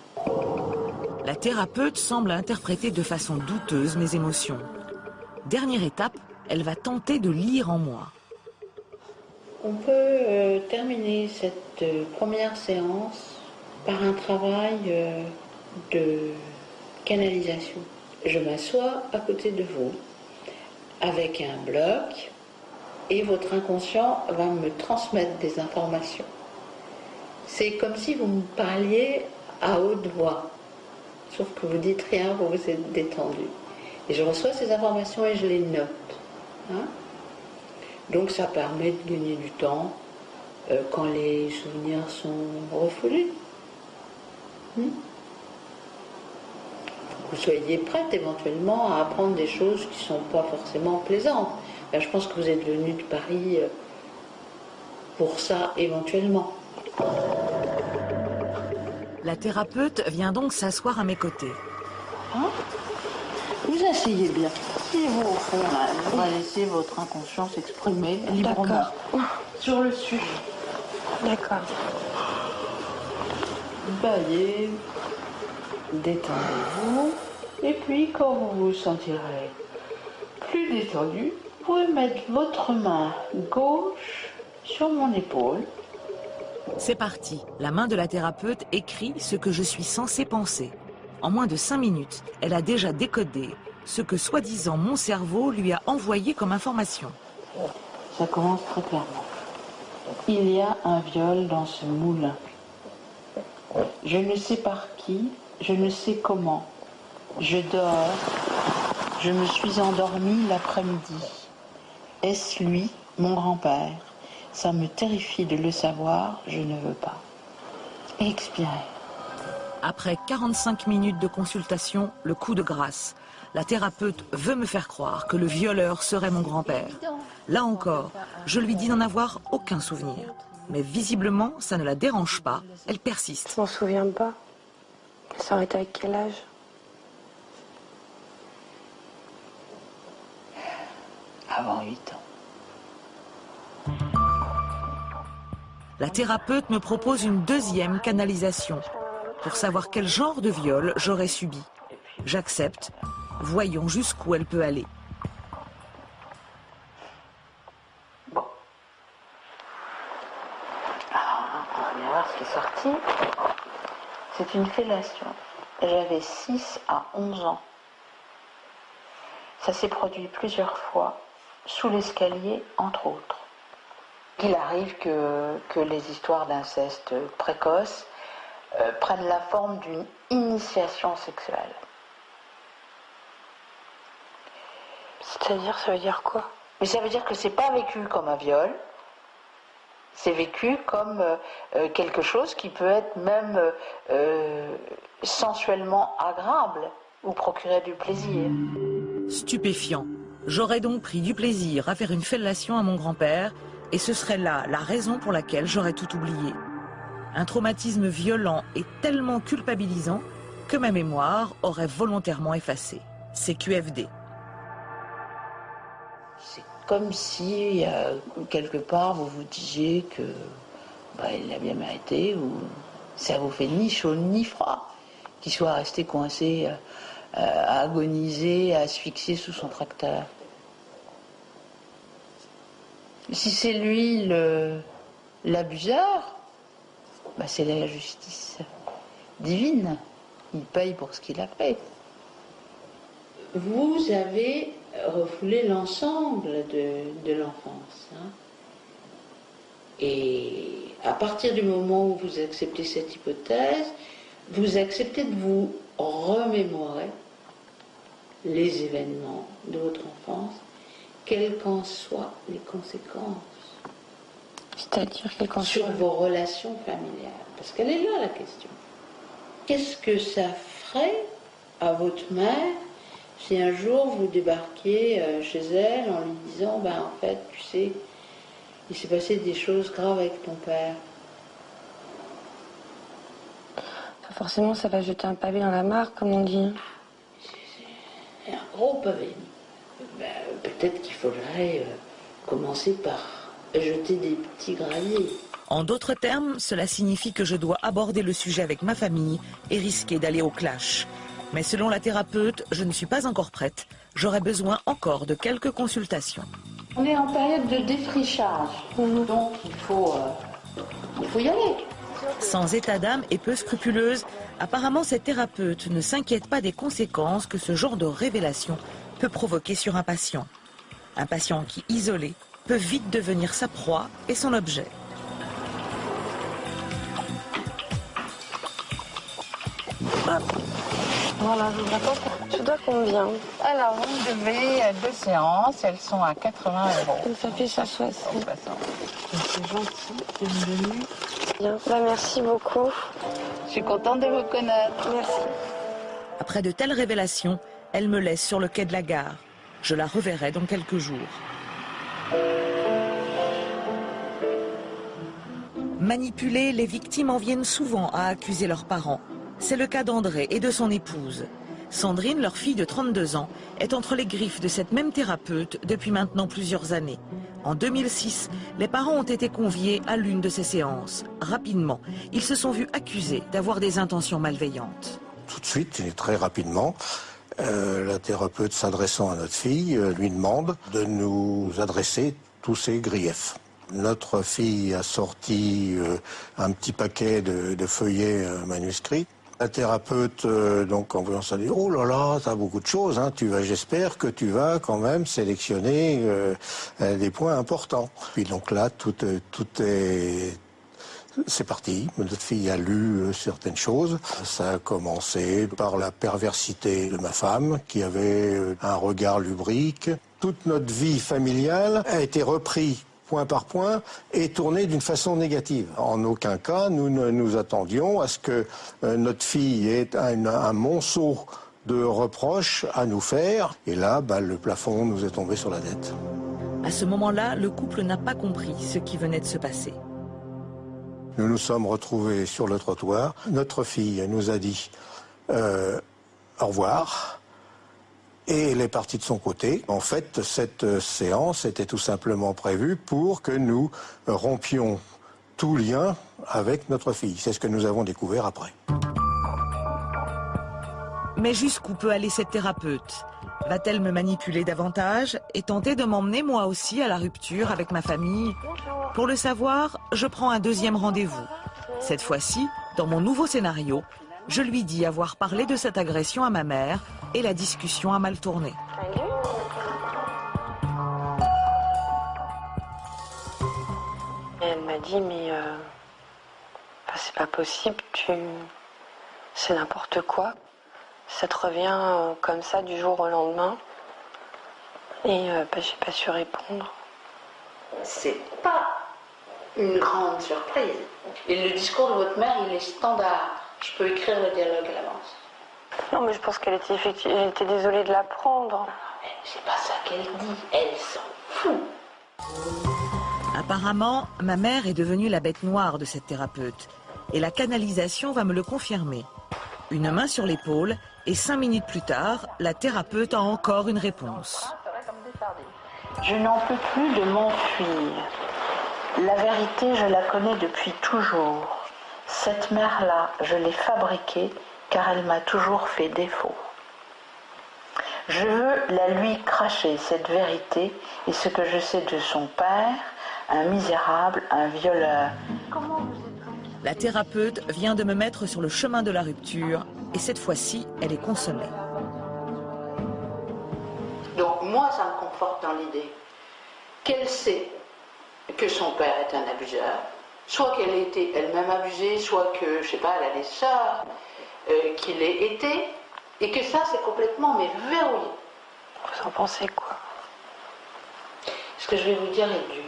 La thérapeute semble interpréter de façon douteuse mes émotions. Dernière étape, elle va tenter de lire en moi. On peut terminer cette première séance par un travail de canalisation. Je m'assois à côté de vous avec un bloc et votre inconscient va me transmettre des informations. C'est comme si vous me parliez à haute voix, sauf que vous dites rien, vous vous êtes détendu. Et je reçois ces informations et je les note. Hein? Donc ça permet de gagner du temps quand les souvenirs sont refoulés. Vous soyez prête éventuellement à apprendre des choses qui ne sont pas forcément plaisantes. Ben, je pense que vous êtes venu de Paris pour ça éventuellement. La thérapeute vient donc s'asseoir à mes côtés. Hein? Vous asseyez bien. Et vous, au fond, là, vous allez laisser votre inconscient s'exprimer librement sur le sujet. D'accord. Baillez, détendez-vous. Et puis, quand vous vous sentirez plus détendu, vous pouvez mettre votre main gauche sur mon épaule. C'est parti. La main de la thérapeute écrit ce que je suis censée penser. En moins de 5 minutes, elle a déjà décodé ce que soi-disant mon cerveau lui a envoyé comme information. Ça commence très clairement. Il y a un viol dans ce moulin. Je ne sais par qui, je ne sais comment. Je dors. Je me suis endormie l'après-midi. Est-ce lui, mon grand-père? Ça me terrifie de le savoir, je ne veux pas. Expirez. Après 45 minutes de consultation, le coup de grâce. La thérapeute veut me faire croire que le violeur serait mon grand-père. Là encore, je lui dis n'en avoir aucun souvenir. Mais visiblement, ça ne la dérange pas. Elle persiste. Je m'en souviens pas. Ça aurait été avec quel âge? Avant 8 ans. La thérapeute me propose une deuxième canalisation pour savoir quel genre de viol j'aurais subi. J'accepte. Voyons jusqu'où elle peut aller. Bon. Alors, on va voir ce qui est sorti. C'est une fellation. J'avais 6 à 11 ans. Ça s'est produit plusieurs fois, sous l'escalier, entre autres. Il arrive que les histoires d'inceste précoce prennent la forme d'une initiation sexuelle. C'est-à-dire, ça veut dire quoi? Mais ça veut dire que c'est pas vécu comme un viol, c'est vécu comme quelque chose qui peut être même sensuellement agréable ou procurer du plaisir. Stupéfiant. J'aurais donc pris du plaisir à faire une fellation à mon grand-père, et ce serait là la raison pour laquelle j'aurais tout oublié. Un traumatisme violent et tellement culpabilisant que ma mémoire aurait volontairement effacé. C'est QFD. C'est comme si, quelque part, vous vous disiez que il l'a bien mérité, ou ça vous fait ni chaud ni froid qu'il soit resté coincé, à agoniser, à asphyxier sous son tracteur. Si c'est lui l'abuseur, c'est la justice divine. Il paye pour ce qu'il a fait. Vous avez refoulé l'ensemble de l'enfance. Hein. Et à partir du moment où vous acceptez cette hypothèse, vous acceptez de vous remémorer les événements de votre enfance, quelles qu'en soient les conséquences. C'est-à-dire sur vos relations familiales. Parce qu'elle est là la question. Qu'est-ce que ça ferait à votre mère si un jour vous débarquiez chez elle en lui disant en fait, tu sais, il s'est passé des choses graves avec ton père? Forcément, ça va jeter un pavé dans la mare, comme on dit. C'est un gros pavé. Peut-être qu'il faudrait commencer par jeter des petits graviers. En d'autres termes, cela signifie que je dois aborder le sujet avec ma famille et risquer d'aller au clash. Mais selon la thérapeute, je ne suis pas encore prête. J'aurai besoin encore de quelques consultations. On est en période de défrichage, donc il faut y aller. Sans état d'âme et peu scrupuleuse, apparemment cette thérapeute ne s'inquiète pas des conséquences que ce genre de révélation peut provoquer sur un patient. Un patient qui, isolé, peut vite devenir sa proie et son objet. Voilà, je vous raconte. Je dois combien? Alors, vous devez 2 séances, elles sont à 80 €. Ça fait 160. C'est gentil de me donner. Bien. Merci beaucoup. Je suis contente de vous connaître. Merci. Après de telles révélations, elle me laisse sur le quai de la gare. Je la reverrai dans quelques jours. Manipulées, les victimes en viennent souvent à accuser leurs parents. C'est le cas d'André et de son épouse. Sandrine, leur fille de 32 ans, est entre les griffes de cette même thérapeute depuis maintenant plusieurs années. En 2006, les parents ont été conviés à l'une de ces séances. Rapidement, ils se sont vus accusés d'avoir des intentions malveillantes. Tout de suite, et très rapidement, la thérapeute s'adressant à notre fille lui demande de nous adresser tous ses griefs. Notre fille a sorti un petit paquet de feuillets manuscrits. La thérapeute, donc, en voyant ça, dit « Oh là là, t'as beaucoup de choses, hein, j'espère que tu vas quand même sélectionner des points importants. » Puis donc là, c'est parti. Notre fille a lu certaines choses. Ça a commencé par la perversité de ma femme, qui avait un regard lubrique. Toute notre vie familiale a été reprise point par point, et tournée d'une façon négative. En aucun cas, nous ne nous attendions à ce que notre fille ait un monceau de reproches à nous faire. Et là, le plafond nous est tombé sur la tête. À ce moment-là, le couple n'a pas compris ce qui venait de se passer. Nous nous sommes retrouvés sur le trottoir. Notre fille nous a dit au revoir. Et elle est partie de son côté. En fait, cette séance était tout simplement prévue pour que nous rompions tout lien avec notre fille. C'est ce que nous avons découvert après. Mais jusqu'où peut aller cette thérapeute? Va-t-elle me manipuler davantage et tenter de m'emmener moi aussi à la rupture avec ma famille? Pour le savoir, je prends un deuxième rendez-vous. Cette fois-ci, dans mon nouveau scénario, je lui dis avoir parlé de cette agression à ma mère et la discussion a mal tourné. Elle m'a dit, mais c'est pas possible, c'est n'importe quoi. Ça te revient comme ça du jour au lendemain. Et j'ai pas su répondre. C'est pas une grande surprise. Et le discours de votre mère, il est standard. Je peux écrire le dialogue à l'avance. Non, mais je pense qu'elle était désolée de l'apprendre. C'est pas ça qu'elle dit, elle s'en fout. Apparemment, ma mère est devenue la bête noire de cette thérapeute. Et la canalisation va me le confirmer. Une main sur l'épaule, et 5 minutes plus tard, la thérapeute a encore une réponse. Je n'en peux plus de m'enfuir. La vérité, je la connais depuis toujours. Cette mère-là, je l'ai fabriquée car elle m'a toujours fait défaut. Je veux la lui cracher, cette vérité, et ce que je sais de son père, un misérable, un violeur. La thérapeute vient de me mettre sur le chemin de la rupture, et cette fois-ci, elle est consommée. Donc moi, ça me conforte dans l'idée qu'elle sait que son père est un abuseur, soit qu'elle ait été elle-même abusée, soit que, je sais pas, elle a des sœurs qui l'aient été, et que ça, c'est complètement verrouillé. Vous en pensez quoi? Ce que je vais vous dire est dur.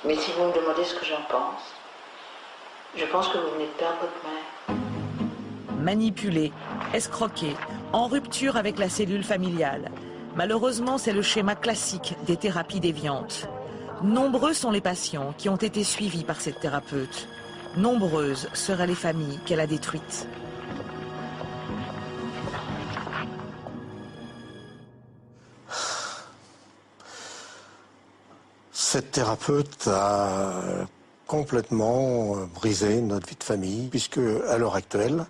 Mais si vous me demandez ce que j'en pense, je pense que vous venez de perdre votre mère. Manipulée, escroquée, en rupture avec la cellule familiale. Malheureusement, c'est le schéma classique des thérapies déviantes. Nombreux sont les patients qui ont été suivis par cette thérapeute. Nombreuses seraient les familles qu'elle a détruites. Cette thérapeute a complètement brisé notre vie de famille, puisque à l'heure actuelle,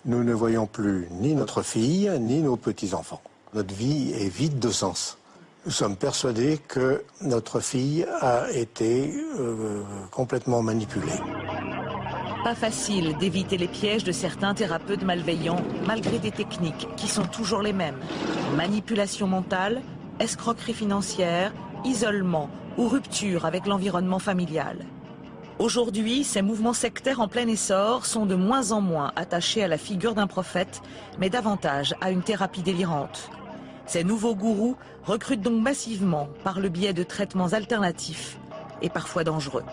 nous ne voyons plus ni notre fille, ni nos petits-enfants. Notre vie est vide de sens. Nous sommes persuadés que notre fille a été complètement manipulée. Pas facile d'éviter les pièges de certains thérapeutes malveillants, malgré des techniques qui sont toujours les mêmes. Manipulation mentale, escroquerie financière, isolement ou rupture avec l'environnement familial. Aujourd'hui, ces mouvements sectaires en plein essor sont de moins en moins attachés à la figure d'un prophète, mais davantage à une thérapie délirante. Ces nouveaux gourous recrutent donc massivement par le biais de traitements alternatifs et parfois dangereux.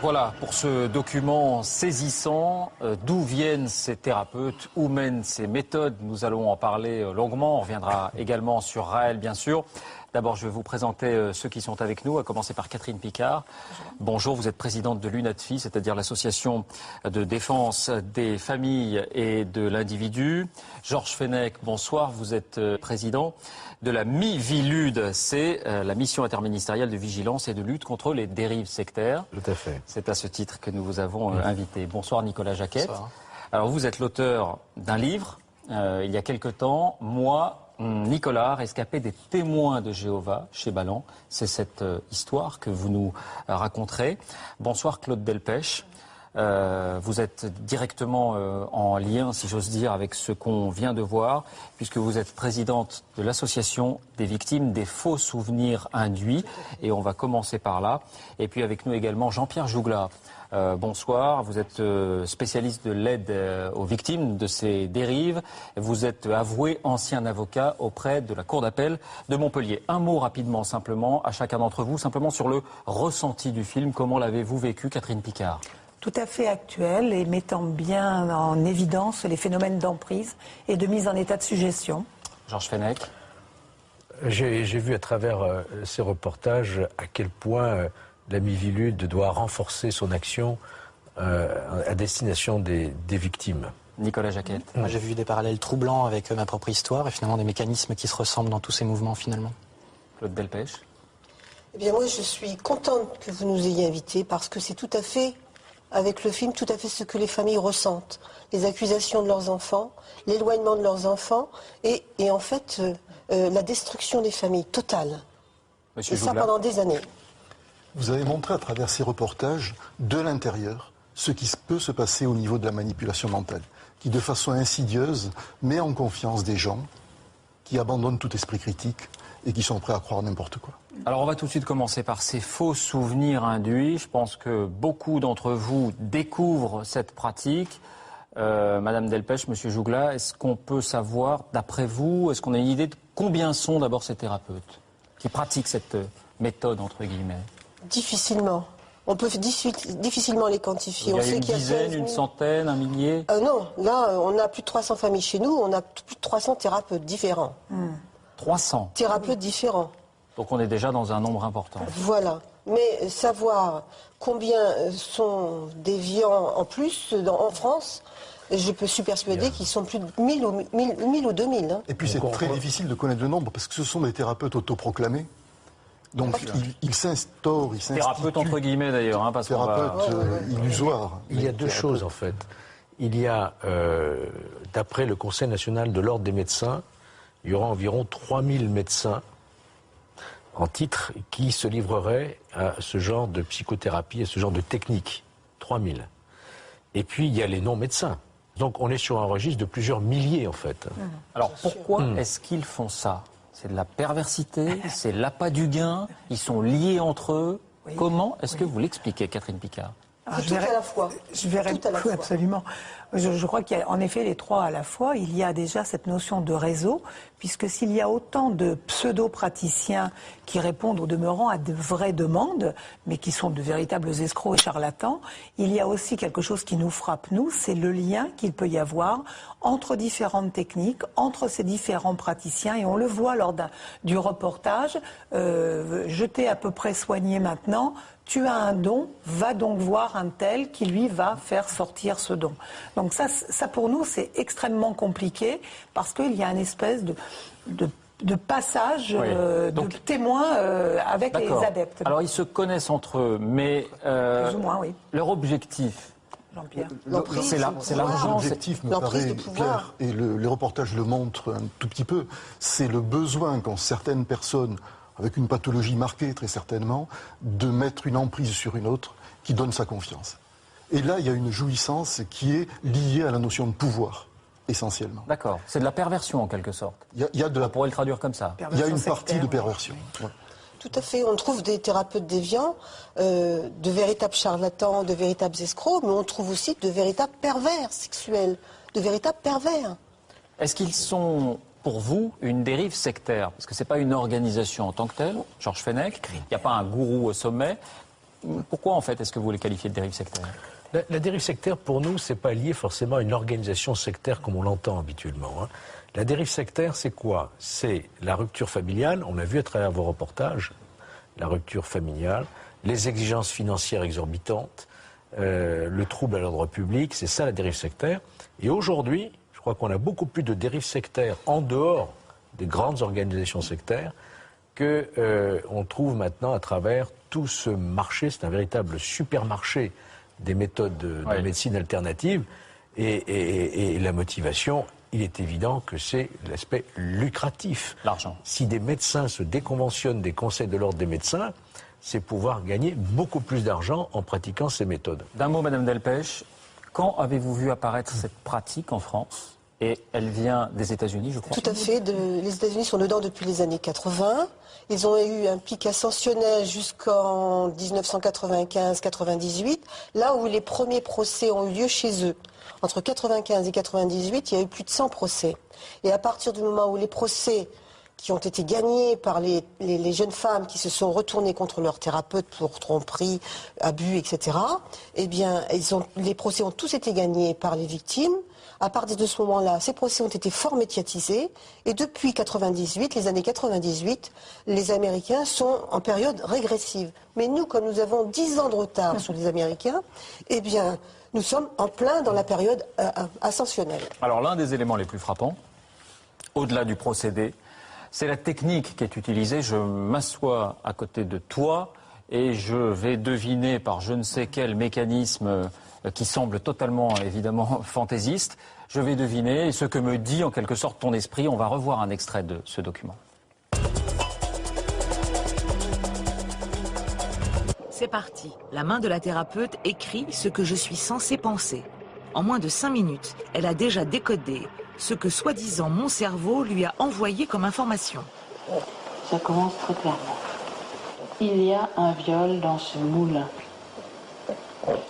Voilà pour ce document saisissant. D'où viennent ces thérapeutes, où mènent ces méthodes? Nous allons en parler longuement. On reviendra également sur Raël, bien sûr. D'abord, je vais vous présenter ceux qui sont avec nous, à commencer par Catherine Picard. Bonjour, vous êtes présidente de l'UNADFI, c'est-à-dire l'association de défense des familles et de l'individu. Georges Fenech, bonsoir, vous êtes président de la MIVILUD, c'est la mission interministérielle de vigilance et de lutte contre les dérives sectaires. Tout à fait. C'est à ce titre que nous vous avons invité. Bonsoir Nicolas Jacquette. Bonsoir. Alors vous êtes l'auteur d'un livre, il y a quelque temps, Moi, Nicolas, rescapé des témoins de Jéhovah chez Ballant. C'est cette histoire que vous nous raconterez. Bonsoir Claude Delpech. Vous êtes directement en lien, si j'ose dire, avec ce qu'on vient de voir, puisque vous êtes présidente de l'association des victimes des faux souvenirs induits. Et on va commencer par là. Et puis avec nous également Jean-Pierre Jougla. Bonsoir, vous êtes spécialiste de l'aide aux victimes de ces dérives. Vous êtes avoué ancien avocat auprès de la Cour d'appel de Montpellier. Un mot rapidement, simplement, à chacun d'entre vous, simplement sur le ressenti du film. Comment l'avez-vous vécu, Catherine Picard? Tout à fait actuel et mettant bien en évidence les phénomènes d'emprise et de mise en état de suggestion. Georges Fenech. J'ai vu à travers ces reportages à quel point la MIVILUD doit renforcer son action à destination des victimes. Nicolas Jacquette. Moi, j'ai vu des parallèles troublants avec ma propre histoire et finalement des mécanismes qui se ressemblent dans tous ces mouvements finalement. Claude Delpech. Eh bien moi je suis contente que vous nous ayez invités parce que c'est tout à fait, avec le film, tout à fait ce que les familles ressentent. Les accusations de leurs enfants, l'éloignement de leurs enfants et en fait la destruction des familles totale. Monsieur et ça pendant des années. Vous avez montré à travers ces reportages, de l'intérieur, ce qui peut se passer au niveau de la manipulation mentale, qui de façon insidieuse met en confiance des gens qui abandonnent tout esprit critique et qui sont prêts à croire n'importe quoi. Alors on va tout de suite commencer par ces faux souvenirs induits. Je pense que beaucoup d'entre vous découvrent cette pratique. Madame Delpech, Monsieur Jougla, est-ce qu'on peut savoir, d'après vous, est-ce qu'on a une idée de combien sont d'abord ces thérapeutes qui pratiquent cette méthode, entre guillemets? Difficilement. On peut difficilement les quantifier. Il y a une dizaine, une centaine, un millier? Non, là, on a plus de 300 familles chez nous, on a plus de 300 thérapeutes différents. 300 thérapeutes différents. Donc on est déjà dans un nombre important. Voilà. Mais savoir combien sont déviants en plus en France, je suis persuadée qu'ils sont plus de 1000 ou 2000. Hein. Et puis c'est très difficile de connaître le nombre parce que ce sont des thérapeutes autoproclamés. Donc ils s'instaurent, ils s'instituent. Thérapeute entre guillemets d'ailleurs, hein, parce thérapeute illusoire. Il y a deux choses en fait. Il y a, d'après le Conseil national de l'ordre des médecins, il y aura environ 3000 médecins en titre qui se livreraient à ce genre de psychothérapie, à ce genre de technique. 3000. Et puis il y a les non-médecins. Donc on est sur un registre de plusieurs milliers en fait. Alors pourquoi est-ce qu'ils font ça? C'est de la perversité, c'est l'appât du gain, ils sont liés entre eux. Oui. Comment est-ce que vous l'expliquez, Catherine Picard? Tout à la fois. Je verrai tout absolument. Je crois qu'il y a en effet les trois à la fois. Il y a déjà cette notion de réseau, puisque s'il y a autant de pseudo-praticiens qui répondent au demeurant à de vraies demandes, mais qui sont de véritables escrocs et charlatans, il y a aussi quelque chose qui nous frappe, nous, c'est le lien qu'il peut y avoir entre différentes techniques, entre ces différents praticiens, et on le voit lors du reportage, je t'ai à peu près soigné maintenant, tu as un don, va donc voir un tel qui lui va faire sortir ce don. Donc ça pour nous c'est extrêmement compliqué parce qu'il y a une espèce de passage de témoins avec les adeptes. Alors ils se connaissent entre eux, mais plus ou moins, oui. Leur objectif, c'est l'argent. L'objectif me paraît clair, et les reportages le montrent un tout petit peu, c'est le besoin qu'ont certaines personnes avec une pathologie marquée très certainement, de mettre une emprise sur une autre qui donne sa confiance. Et là, il y a une jouissance qui est liée à la notion de pouvoir, essentiellement. D'accord, c'est de la perversion en quelque sorte. On pourrait le traduire comme ça. Il y a une partie de perversion. Ouais. Tout à fait, on trouve des thérapeutes déviants, de véritables charlatans, de véritables escrocs, mais on trouve aussi de véritables pervers sexuels, de véritables pervers. Est-ce qu'ils sont, pour vous, une dérive sectaire? Parce que ce n'est pas une organisation en tant que telle, Georges Fenech, il n'y a pas un gourou au sommet. Pourquoi, en fait, est-ce que vous les qualifiez de dérive sectaire? La dérive sectaire, pour nous, ce n'est pas lié forcément à une organisation sectaire comme on l'entend habituellement. Hein. La dérive sectaire, c'est quoi? C'est la rupture familiale, on l'a vu à travers vos reportages, la rupture familiale, les exigences financières exorbitantes, le trouble à l'ordre public, c'est ça la dérive sectaire. Et aujourd'hui, je crois qu'on a beaucoup plus de dérives sectaires en dehors des grandes organisations sectaires qu'on trouve maintenant à travers tout ce marché. C'est un véritable supermarché des méthodes de médecine alternative. Et la motivation, il est évident que c'est l'aspect lucratif. L'argent. Si des médecins se déconventionnent des conseils de l'ordre des médecins, c'est pouvoir gagner beaucoup plus d'argent en pratiquant ces méthodes. D'un mot, Madame Delpech, quand avez-vous vu apparaître cette pratique en France? Et elle vient des États-Unis, je crois. Tout à fait. Les États-Unis sont dedans depuis les années 80. Ils ont eu un pic ascensionnel jusqu'en 1995-98, là où les premiers procès ont eu lieu chez eux. Entre 95 et 98, il y a eu plus de 100 procès. Et à partir du moment où les procès qui ont été gagnés par les jeunes femmes qui se sont retournées contre leurs thérapeutes pour tromperie, abus, etc., eh bien, les procès ont tous été gagnés par les victimes. À partir de ce moment-là, ces procès ont été fort médiatisés. Et depuis 98, les années 98, les Américains sont en période régressive. Mais nous, comme nous avons 10 ans de retard sur les Américains, eh bien, nous sommes en plein dans la période ascensionnelle. Alors, l'un des éléments les plus frappants, au-delà du procédé, c'est la technique qui est utilisée. Je m'assois à côté de toi et je vais deviner par je ne sais quel mécanisme qui semble totalement, évidemment, fantaisiste. Je vais deviner ce que me dit en quelque sorte ton esprit. On va revoir un extrait de ce document. C'est parti. La main de la thérapeute écrit ce que je suis censée penser. En moins de 5 minutes, elle a déjà décodé ce que soi-disant mon cerveau lui a envoyé comme information. Ça commence très clairement. Il y a un viol dans ce moulin.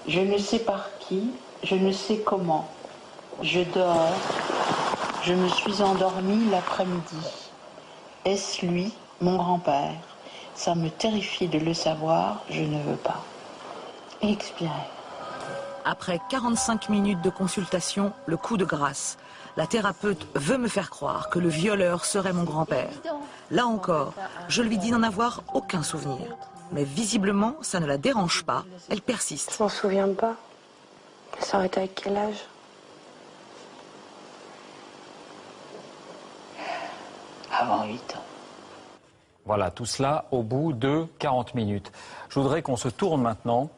Je ne sais par qui, je ne sais comment. Je dors. Je me suis endormie l'après-midi. Est-ce lui, mon grand-père? Ça me terrifie de le savoir, je ne veux pas. Expirez. Après 45 minutes de consultation, le coup de grâce. La thérapeute veut me faire croire que le violeur serait mon grand-père. Là encore, je lui dis n'en avoir aucun souvenir. Mais visiblement, ça ne la dérange pas. Elle persiste. Je m'en souviens pas. Ça aurait été avec quel âge? Avant 8 ans. Voilà, tout cela au bout de 40 minutes. Je voudrais qu'on se tourne maintenant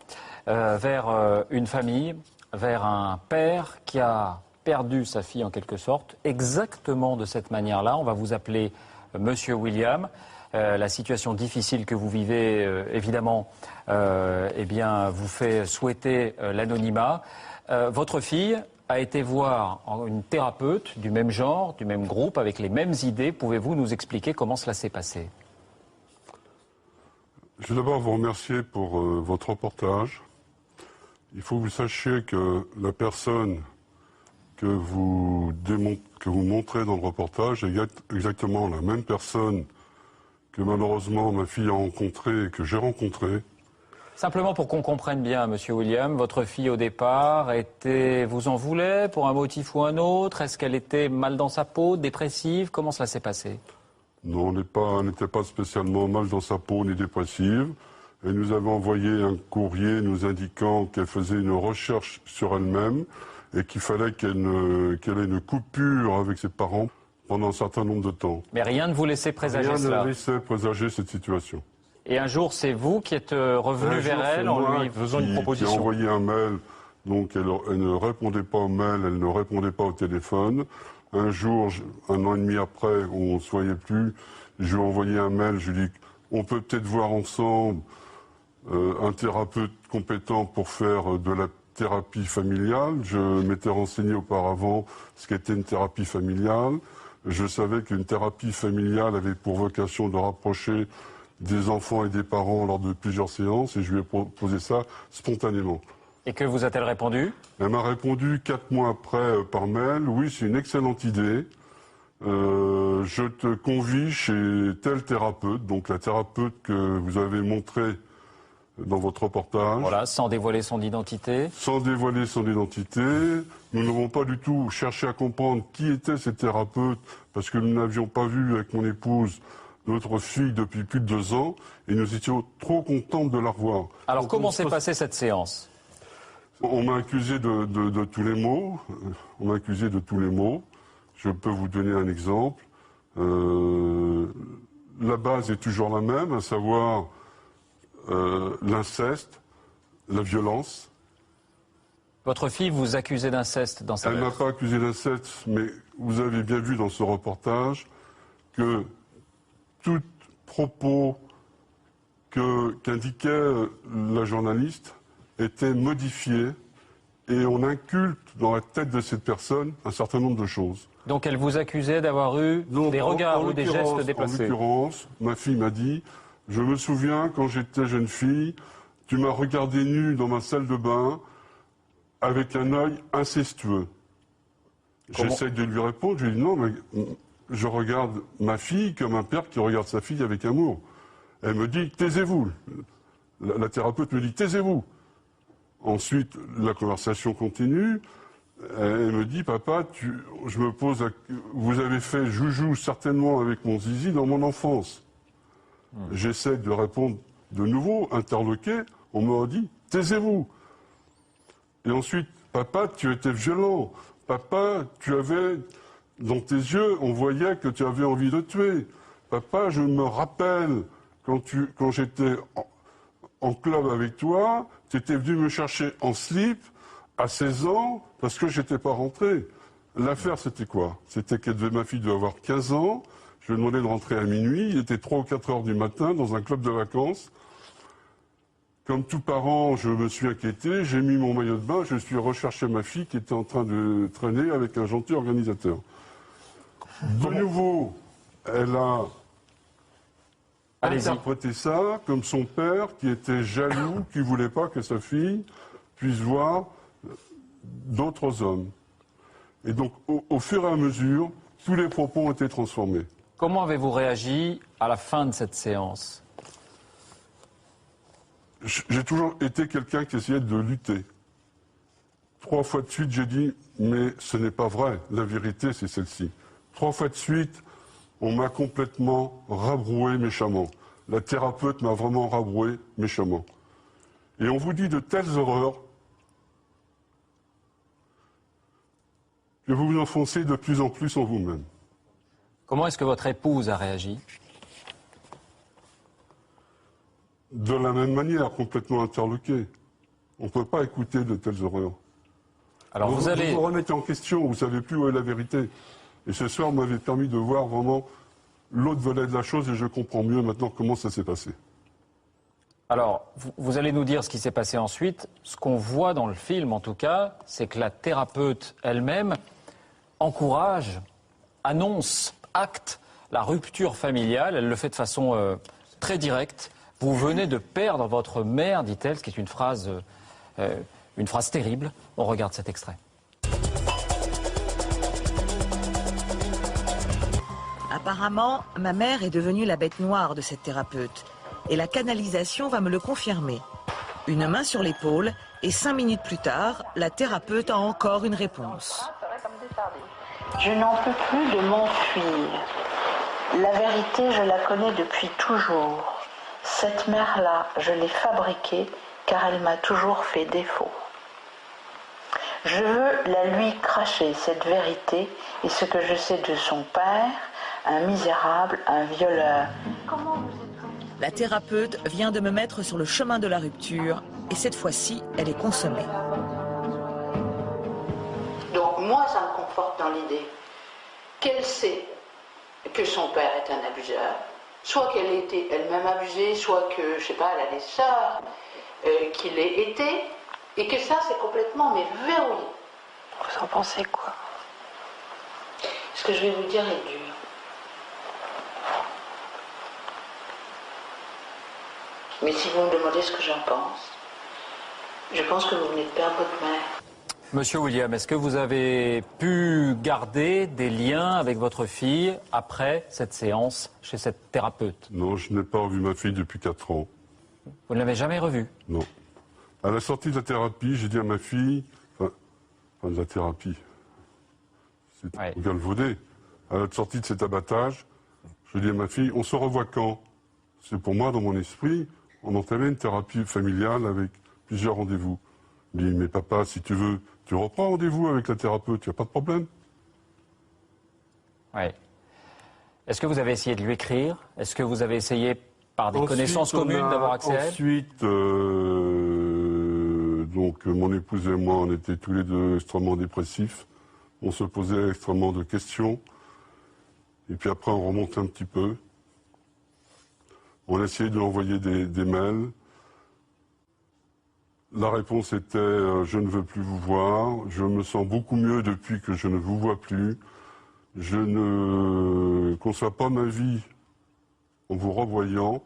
vers une famille, vers un père qui a perdu sa fille en quelque sorte, exactement de cette manière-là. On va vous appeler Monsieur William. La situation difficile que vous vivez, évidemment, eh bien, vous fait souhaiter l'anonymat. Votre fille a été voir une thérapeute du même genre, du même groupe, avec les mêmes idées. Pouvez-vous nous expliquer comment cela s'est passé? Je veux d'abord vous remercier pour votre reportage. Il faut que vous sachiez que la personne que vous montrez dans le reportage est exactement la même personne que malheureusement ma fille a rencontrée et que j'ai rencontrée. Simplement pour qu'on comprenne bien, Monsieur William, votre fille au départ vous en voulait pour un motif ou un autre? Est-ce qu'elle était mal dans sa peau, dépressive? Comment cela s'est passé? Non, elle n'était pas spécialement mal dans sa peau ni dépressive. Elle nous avait envoyé un courrier nous indiquant qu'elle faisait une recherche sur elle-même et qu'il fallait qu'elle ait une coupure avec ses parents pendant un certain nombre de temps. Mais rien ne vous laissait présager cela? Rien ne laissait présager cette situation. Et un jour, c'est vous qui êtes revenu vers elle en lui faisant une proposition? J'ai envoyé un mail, donc elle ne répondait pas au mail, elle ne répondait pas au téléphone. Un jour, 1 an et demi après, on ne se voyait plus, je lui ai envoyé un mail, je lui ai dit on peut peut-être voir ensemble un thérapeute compétent pour faire de la thérapie familiale. Je m'étais renseigné auparavant ce qu'était une thérapie familiale. Je savais qu'une thérapie familiale avait pour vocation de rapprocher des enfants et des parents lors de plusieurs séances et je lui ai proposé ça spontanément. Et que vous a-t-elle répondu? Elle m'a répondu 4 mois après par mail, oui, c'est une excellente idée. Je te convie chez tel thérapeute, donc la thérapeute que vous avez montrée dans votre reportage. Voilà, sans dévoiler son identité. Sans dévoiler son identité. Nous n'avons pas du tout cherché à comprendre qui était cette thérapeute, parce que nous n'avions pas vu avec mon épouse notre fille depuis plus de 2 ans, et nous étions trop contents de la revoir. Alors comment s'est passée cette séance? On m'a accusé de tous les maux. On m'a accusé de tous les maux. Je peux vous donner un exemple. La base est toujours la même, à savoir l'inceste, la violence. Votre fille vous accusait d'inceste dans sa lettre? Elle n'a pas accusé d'inceste, mais vous avez bien vu dans ce reportage que tout propos qu'indiquait la journaliste était modifié et on inculte dans la tête de cette personne un certain nombre de choses. Donc elle vous accusait d'avoir eu des regards ou des gestes déplacés? En l'occurrence, ma fille m'a dit « Je me souviens, quand j'étais jeune fille, tu m'as regardé nue dans ma salle de bain avec un œil incestueux. » J'essaie de lui répondre, je lui dis « Non, mais je regarde ma fille comme un père qui regarde sa fille avec amour. » Elle me dit « Taisez-vous !» La thérapeute me dit « Taisez-vous !» Ensuite, la conversation continue. Elle me dit, papa, vous avez fait joujou certainement avec mon zizi dans mon enfance. J'essaie de répondre de nouveau, interloqué. On m'a dit, taisez-vous. Et ensuite, papa, tu étais violent. Papa, dans tes yeux, on voyait que tu avais envie de tuer. Papa, je me rappelle quand j'étais en club avec toi, tu étais venu me chercher en slip à 16 ans parce que je n'étais pas rentré. L'affaire, c'était quoi? C'était que ma fille devait avoir 15 ans. Je lui ai demandé de rentrer à minuit. Il était 3 ou 4 heures du matin dans un club de vacances. Comme tout parent, je me suis inquiété. J'ai mis mon maillot de bain. Je suis recherché ma fille qui était en train de traîner avec un gentil organisateur. De nouveau, elle a interpréter ça comme son père qui était jaloux, qui ne voulait pas que sa fille puisse voir d'autres hommes. Et donc, au fur et à mesure, tous les propos ont été transformés. Comment avez-vous réagi à la fin de cette séance? J'ai toujours été quelqu'un qui essayait de lutter. 3 fois de suite, j'ai dit, mais ce n'est pas vrai, la vérité, c'est celle-ci. 3 fois de suite, on m'a complètement rabroué méchamment. La thérapeute m'a vraiment rabroué méchamment. Et on vous dit de telles horreurs que vous vous enfoncez de plus en plus en vous-même. Comment est-ce que votre épouse a réagi? De la même manière, complètement interloquée. On ne peut pas écouter de telles horreurs. Alors vous allez... vous remettez en question, vous ne savez plus où est la vérité. Et ce soir m'avait permis de voir vraiment l'autre volet de la chose et je comprends mieux maintenant comment ça s'est passé. Alors, vous allez nous dire ce qui s'est passé ensuite. Ce qu'on voit dans le film, en tout cas, c'est que la thérapeute elle-même encourage, annonce, acte la rupture familiale. Elle le fait de façon très directe. Vous venez de perdre votre mère, dit-elle, ce qui est une phrase terrible. On regarde cet extrait. Apparemment, ma mère est devenue la bête noire de cette thérapeute. Et la canalisation va me le confirmer. Une main sur l'épaule, et 5 minutes plus tard, la thérapeute a encore une réponse. Je n'en peux plus de m'enfuir. La vérité, je la connais depuis toujours. Cette mère-là, je l'ai fabriquée car elle m'a toujours fait défaut. Je veux la lui cracher, cette vérité, et ce que je sais de son père, un misérable, un violeur. La thérapeute vient de me mettre sur le chemin de la rupture, et cette fois-ci, elle est consommée. Donc moi, ça me conforte dans l'idée qu'elle sait que son père est un abuseur, soit qu'elle ait été elle-même abusée, soit que, je sais pas, elle a des sœurs qui l'aient été, et que ça, c'est complètement verrouillé. Vous en pensez quoi? Ce que je vais vous dire est dur. Mais si vous me demandez ce que j'en je pense que vous venez de perdre votre mère. Monsieur William, est-ce que vous avez pu garder des liens avec votre fille après cette séance chez cette thérapeute? Non, je n'ai pas revu ma fille depuis 4 ans. Vous ne l'avez jamais revue? Non. À la sortie de la thérapie, j'ai dit à ma fille, enfin de la thérapie, c'est galvaudé. À la sortie de cet abattage, je dis à ma fille, on se revoit quand? C'est pour moi, dans mon esprit, on entamait une thérapie familiale avec plusieurs rendez-vous. Je dis, mais papa, si tu veux, tu reprends rendez-vous avec la thérapeute, il n'y a pas de problème. Oui. Est-ce que vous avez essayé de lui écrire? Est-ce que vous avez essayé, par des connaissances communes, d'avoir accès à elle? Ensuite, donc, mon épouse et moi, on était tous les deux extrêmement dépressifs. On se posait extrêmement de questions. Et puis après, on remontait un petit peu. On a essayé de lui envoyer des mails. La réponse était je ne veux plus vous voir, je me sens beaucoup mieux depuis que je ne vous vois plus, je ne conçois pas ma vie en vous revoyant.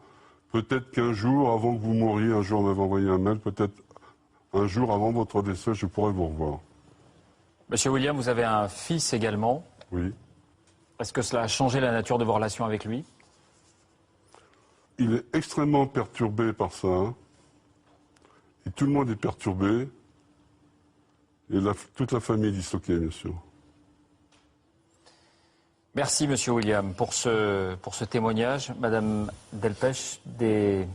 Peut-être qu'un jour, avant que vous mouriez, un jour on m'avait envoyé un mail, peut-être un jour avant votre décès, je pourrais vous revoir. Monsieur William, vous avez un fils également. Oui. Est-ce que cela a changé la nature de vos relations avec lui? Il est extrêmement perturbé par ça. Et tout le monde est perturbé. Et toute la famille est disloquée, bien sûr. Merci, Monsieur William, pour ce témoignage. Madame Delpech, des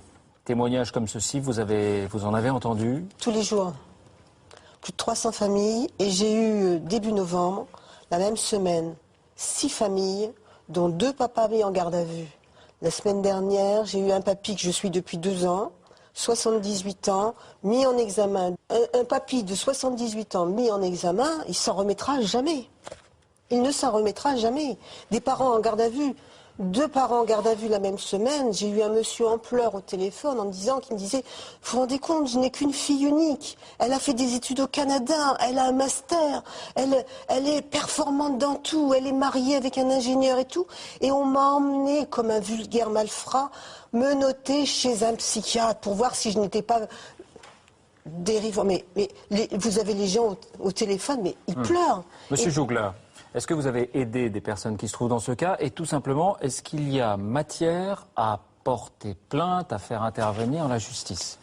témoignages comme ceci, vous en avez entendu? Tous les jours. Plus de 300 familles. Et j'ai eu, début novembre, la même semaine, 6 familles, dont 2 papas mis en garde à vue. La semaine dernière, j'ai eu un papy que je suis depuis 2 ans, 78 ans, mis en examen. Un papy de 78 ans mis en examen, il s'en remettra jamais. Il ne s'en remettra jamais. Des parents en garde à vue. 2 parents en garde à vue la même semaine. J'ai eu un monsieur en pleurs au téléphone qui me disait, vous vous rendez compte, je n'ai qu'une fille unique. Elle a fait des études au Canada, elle a un master, elle est performante dans tout, elle est mariée avec un ingénieur et tout. Et on m'a emmené comme un vulgaire malfrat, menottée chez un psychiatre pour voir si je n'étais pas dérivant. Mais vous avez les gens au téléphone, mais ils pleurent. Monsieur Jougla, est-ce que vous avez aidé des personnes qui se trouvent dans ce cas? Et tout simplement, est-ce qu'il y a matière à porter plainte, à faire intervenir la justice?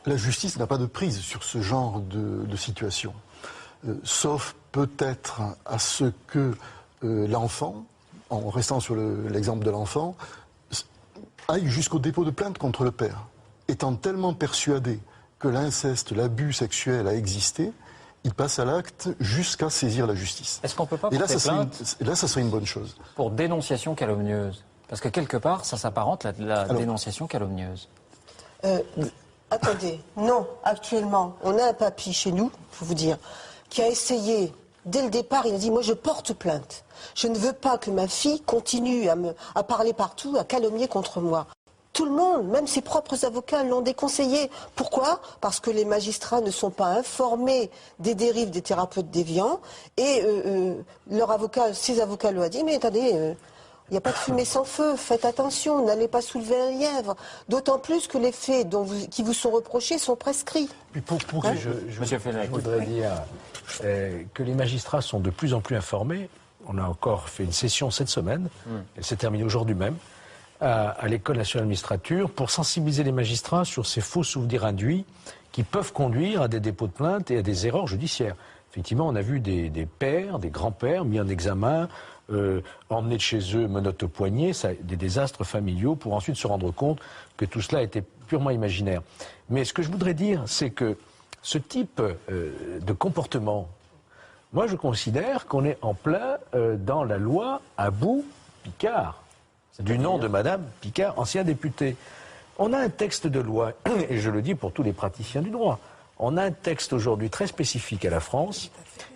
La justice n'a pas de prise sur ce genre de situation. Sauf peut-être à ce que l'enfant, en restant sur l'exemple de l'enfant, aille jusqu'au dépôt de plainte contre le père, étant tellement persuadé que l'inceste, l'abus sexuel a existé, il passe à l'acte jusqu'à saisir la justice. Est-ce qu'on peut pas Et là, porter plainte ça serait une bonne chose. Pour dénonciation calomnieuse? Parce que quelque part, ça s'apparente à la dénonciation calomnieuse. Attendez, non, actuellement, on a un papy chez nous, il faut vous dire, qui a essayé, dès le départ, il a dit, moi je porte plainte. Je ne veux pas que ma fille continue à parler partout, à calomnier contre moi. Tout le monde, même ses propres avocats, l'ont déconseillé. Pourquoi? Parce que les magistrats ne sont pas informés des dérives des thérapeutes déviants. Et ses avocats lui ont dit, mais attendez, il n'y a pas de fumée sans feu, faites attention, n'allez pas soulever un lièvre. D'autant plus que les faits qui vous sont reprochés sont prescrits. Puis je voudrais dire que les magistrats sont de plus en plus informés. On a encore fait une session cette semaine, elle s'est terminée aujourd'hui même, à l'École nationale de magistrature, pour sensibiliser les magistrats sur ces faux souvenirs induits qui peuvent conduire à des dépôts de plainte et à des erreurs judiciaires. Effectivement, on a vu des pères, des grands-pères mis en examen, emmenés de chez eux, menottes au poignet, des désastres familiaux, pour ensuite se rendre compte que tout cela était purement imaginaire. Mais ce que je voudrais dire, c'est que ce type de comportement, moi je considère qu'on est en plein dans la loi Abou-Picard, du nom de Madame Picard, ancien député. On a un texte de loi, et je le dis pour tous les praticiens du droit, on a un texte aujourd'hui très spécifique à la France,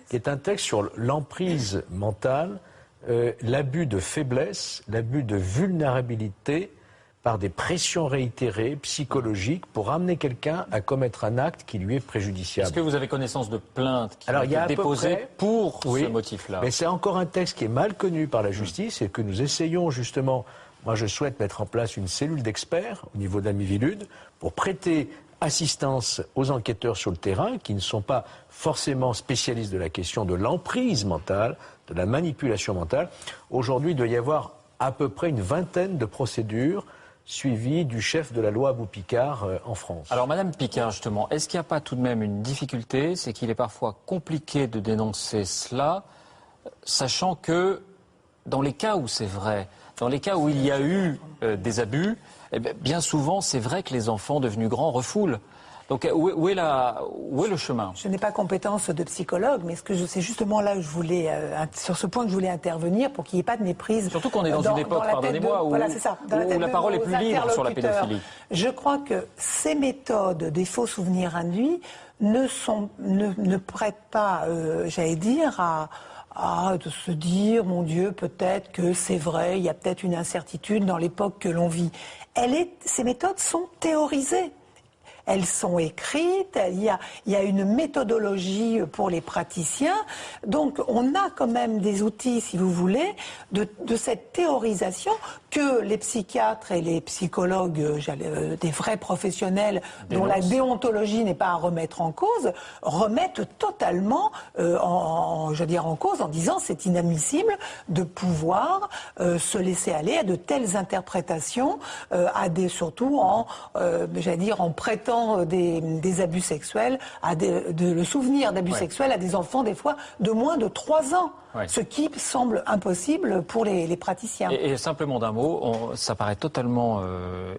qui est un texte sur l'emprise mentale, l'abus de faiblesse, l'abus de vulnérabilité par des pressions réitérées, psychologiques, pour amener quelqu'un à commettre un acte qui lui est préjudiciable. Est-ce que vous avez connaissance de plaintes qui ont été déposées pour ce motif-là? Mais c'est encore un texte qui est mal connu par la justice et que nous essayons justement. Moi, je souhaite mettre en place une cellule d'experts au niveau de la Miviludes pour prêter assistance aux enquêteurs sur le terrain qui ne sont pas forcément spécialistes de la question de l'emprise mentale, de la manipulation mentale. Aujourd'hui, il doit y avoir à peu près une vingtaine de procédures suivies du chef de la loi Abou-Picard en France. Alors, Madame Picard, justement, est-ce qu'il n'y a pas tout de même une difficulté? C'est qu'il est parfois compliqué de dénoncer cela, sachant que dans les cas où c'est vrai, dans les cas où il y a eu des abus, eh bien souvent, c'est vrai que les enfants devenus grands refoulent. Donc, où est le chemin? Je n'ai pas compétence de psychologue, mais c'est justement là où je voulais, sur ce point que je voulais intervenir pour qu'il n'y ait pas de méprise. Surtout qu'on est dans une époque, pardonnez-moi, où la parole est plus libre sur la pédophilie. Je crois que ces méthodes des faux souvenirs induits ne prêtent pas, j'allais dire, de se dire, mon Dieu, peut-être que c'est vrai, il y a peut-être une incertitude dans l'époque que l'on vit. Ces méthodes sont théorisées. Elles sont écrites, il y a une méthodologie pour les praticiens. Donc on a quand même des outils, si vous voulez, de cette théorisation que les psychiatres et les psychologues, des vrais professionnels dont la déontologie n'est pas à remettre en cause, remettent totalement en cause en disant c'est inadmissible de pouvoir se laisser aller à de telles interprétations, surtout en prêtant des abus sexuels, le souvenir d'abus sexuels à des enfants des fois de moins de 3 ans. Ouais. Ce qui semble impossible pour les praticiens. Et simplement d'un mot, ça paraît totalement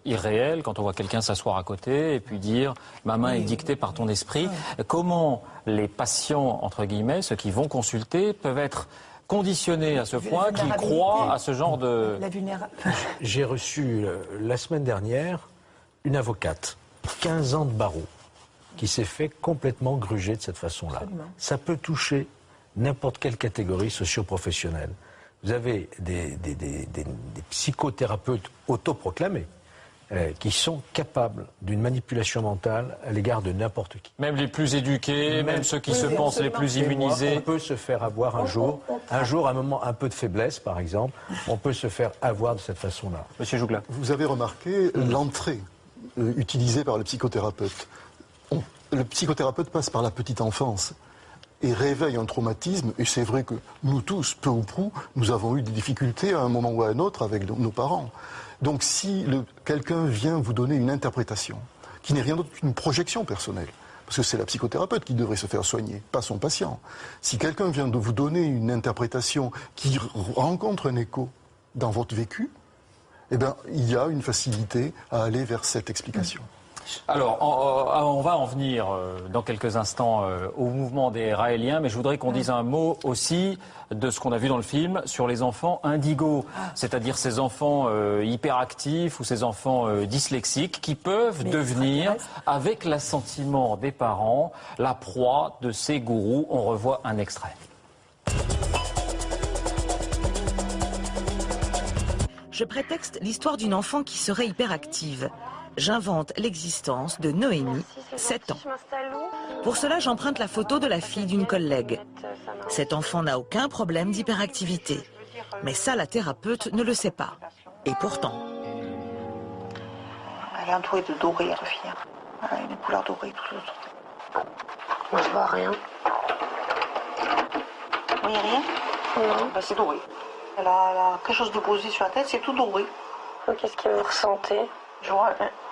irréel quand on voit quelqu'un s'asseoir à côté et puis dire « ma main est dictée par ton esprit ». Comment les patients, entre guillemets, ceux qui vont consulter, peuvent être conditionnés à ce point qu'ils croient à ce genre de... J'ai reçu la semaine dernière une avocate, 15 ans de barreau, qui s'est fait complètement gruger de cette façon-là. Ça peut toucher n'importe quelle catégorie socio-professionnelle. vous avez des psychothérapeutes autoproclamés qui sont capables d'une manipulation mentale à l'égard de n'importe qui. Même les plus éduqués, même ceux qui se pensent les plus immunisés. On peut se faire avoir un jour, un moment un peu de faiblesse par exemple, on peut se faire avoir de cette façon-là. Monsieur Jougla. Vous avez remarqué l'entrée utilisée par le psychothérapeute. Le psychothérapeute passe par la petite enfance et réveille un traumatisme, et c'est vrai que nous tous, peu ou prou, nous avons eu des difficultés à un moment ou à un autre avec nos parents. Donc si quelqu'un vient vous donner une interprétation, qui n'est rien d'autre qu'une projection personnelle, parce que c'est la psychothérapeute qui devrait se faire soigner, pas son patient. Si quelqu'un vient de vous donner une interprétation qui rencontre un écho dans votre vécu, eh bien, il y a une facilité à aller vers cette explication. Alors, on va en venir dans quelques instants au mouvement des Raéliens, mais je voudrais qu'on dise un mot aussi de ce qu'on a vu dans le film sur les enfants indigos, c'est-à-dire ces enfants hyperactifs ou ces enfants dyslexiques qui peuvent devenir, avec l'assentiment des parents, la proie de ces gourous. On revoit un extrait. Je prétexte l'histoire d'une enfant qui serait hyperactive. J'invente l'existence de Noémie, 7 ans. Pour cela, j'emprunte la photo de la fille d'une collègue. Cet enfant n'a aucun problème d'hyperactivité. Mais ça, la thérapeute ne le sait pas. Et pourtant... Elle est entourée de doré, la fille. Elle a une couleur dorée tout autour. Moi, je vois rien. Vous voyez rien? Non. Ben, c'est doré. Elle a quelque chose de posé sur la tête, c'est tout doré. Qu'est-ce que vous ressentez? Je vois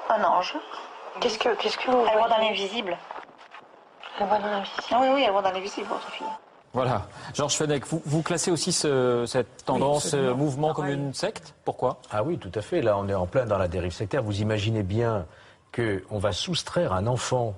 un ange. Qu'est-ce que vous Elle voit dans l'invisible. Elle voit dans l'invisible? Oui, elle voit dans l'invisible, votre fille. Voilà. Georges Fenech, vous classez aussi cette tendance, mouvement comme une secte? Pourquoi? Ah oui, tout à fait. Là, on est en plein dans la dérive sectaire. Vous imaginez bien qu'on va soustraire un enfant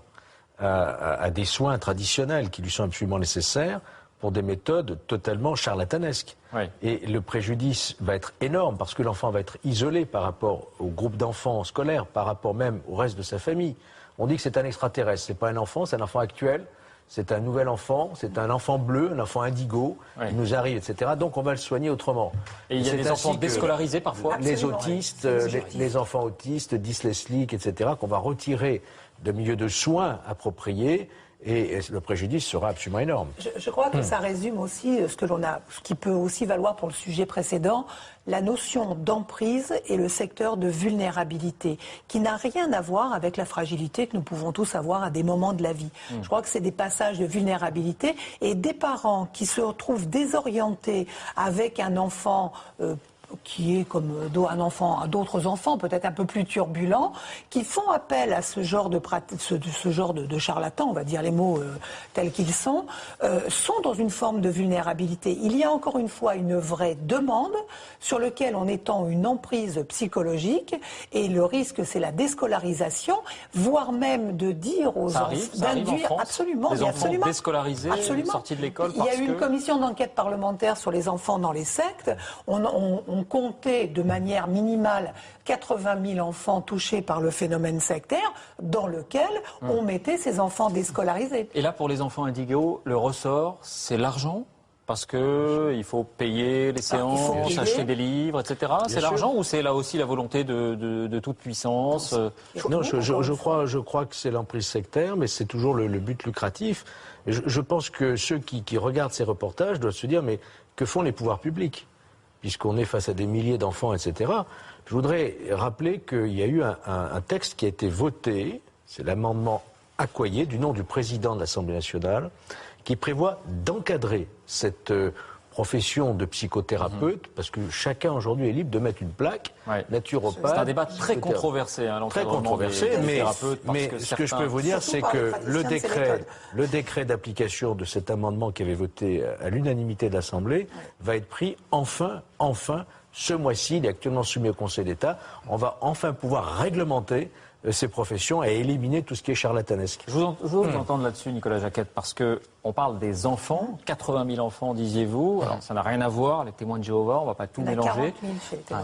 à des soins traditionnels qui lui sont absolument nécessaires pour des méthodes totalement charlatanesques. Oui. Et le préjudice va être énorme parce que l'enfant va être isolé par rapport au groupe d'enfants scolaires, par rapport même au reste de sa famille. On dit que c'est un extraterrestre, c'est pas un enfant, c'est un enfant actuel, c'est un nouvel enfant, c'est un enfant bleu, un enfant indigo, qui nous arrive, etc. Donc on va le soigner autrement. Et il y a des enfants déscolarisés parfois? Les autistes, les enfants autistes, dyslexiques, etc., qu'on va retirer de milieux de soins appropriés. Et le préjudice sera absolument énorme. Je crois que ça résume aussi ce qui peut aussi valoir pour le sujet précédent, la notion d'emprise et le secteur de vulnérabilité, qui n'a rien à voir avec la fragilité que nous pouvons tous avoir à des moments de la vie. Je crois que c'est des passages de vulnérabilité et des parents qui se retrouvent désorientés avec un enfant qui est comme d'autres enfants, peut-être un peu plus turbulents, qui font appel à ce genre de charlatans, on va dire les mots tels qu'ils sont dans une forme de vulnérabilité. Il y a encore une fois une vraie demande sur laquelle on étend une emprise psychologique et le risque c'est la déscolarisation, voire même de dire aux enfants, d'induire absolument, des enfants déscolarisés, sortis de l'école. Il y a eu une commission d'enquête parlementaire sur les enfants dans les sectes. On comptait de manière minimale 80 000 enfants touchés par le phénomène sectaire, dans lequel on mettait ces enfants déscolarisés. Et là, pour les enfants indigos, le ressort, c'est l'argent? Parce qu'il faut payer les séances, acheter des livres, etc. C'est l'argent ou c'est là aussi la volonté de toute puissance? Non, je crois que c'est l'emprise sectaire, mais c'est toujours le but lucratif. Et je pense que ceux qui regardent ces reportages doivent se dire, mais que font les pouvoirs publics? Puisqu'on est face à des milliers d'enfants, etc. Je voudrais rappeler qu'il y a eu un texte qui a été voté, c'est l'amendement Accoyer, du nom du président de l'Assemblée nationale, qui prévoit d'encadrer cette profession de psychothérapeute, parce que chacun aujourd'hui est libre de mettre une plaque, naturopathe. C'est un débat très controversé, très controversé, mais ce que je peux vous dire, c'est que le décret d'application de cet amendement qui avait voté à l'unanimité de l'Assemblée va être pris enfin, ce mois-ci. Il est actuellement soumis au Conseil d'État. On va enfin pouvoir réglementer ces professions et éliminer tout ce qui est charlatanesque. Je veux vous entendre là-dessus, Nicolas Jacquette, parce qu'on parle des enfants, 80 000 enfants, disiez-vous. Alors, ça n'a rien à voir, les témoins de Jéhovah, on ne va pas tout mélanger.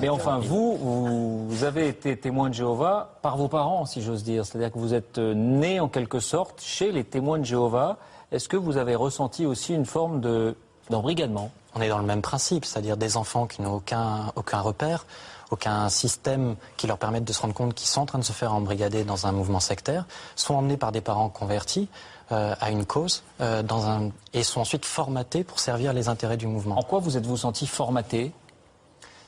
Mais enfin, vous avez été témoin de Jéhovah par vos parents, si j'ose dire. C'est-à-dire que vous êtes né, en quelque sorte, chez les témoins de Jéhovah. Est-ce que vous avez ressenti aussi une forme d'embrigadement? on est dans le même principe, c'est-à-dire des enfants qui n'ont aucun repère, aucun système qui leur permette de se rendre compte qu'ils sont en train de se faire embrigader dans un mouvement sectaire, sont emmenés par des parents convertis à une cause et sont ensuite formatés pour servir les intérêts du mouvement. En quoi vous êtes-vous senti formaté ?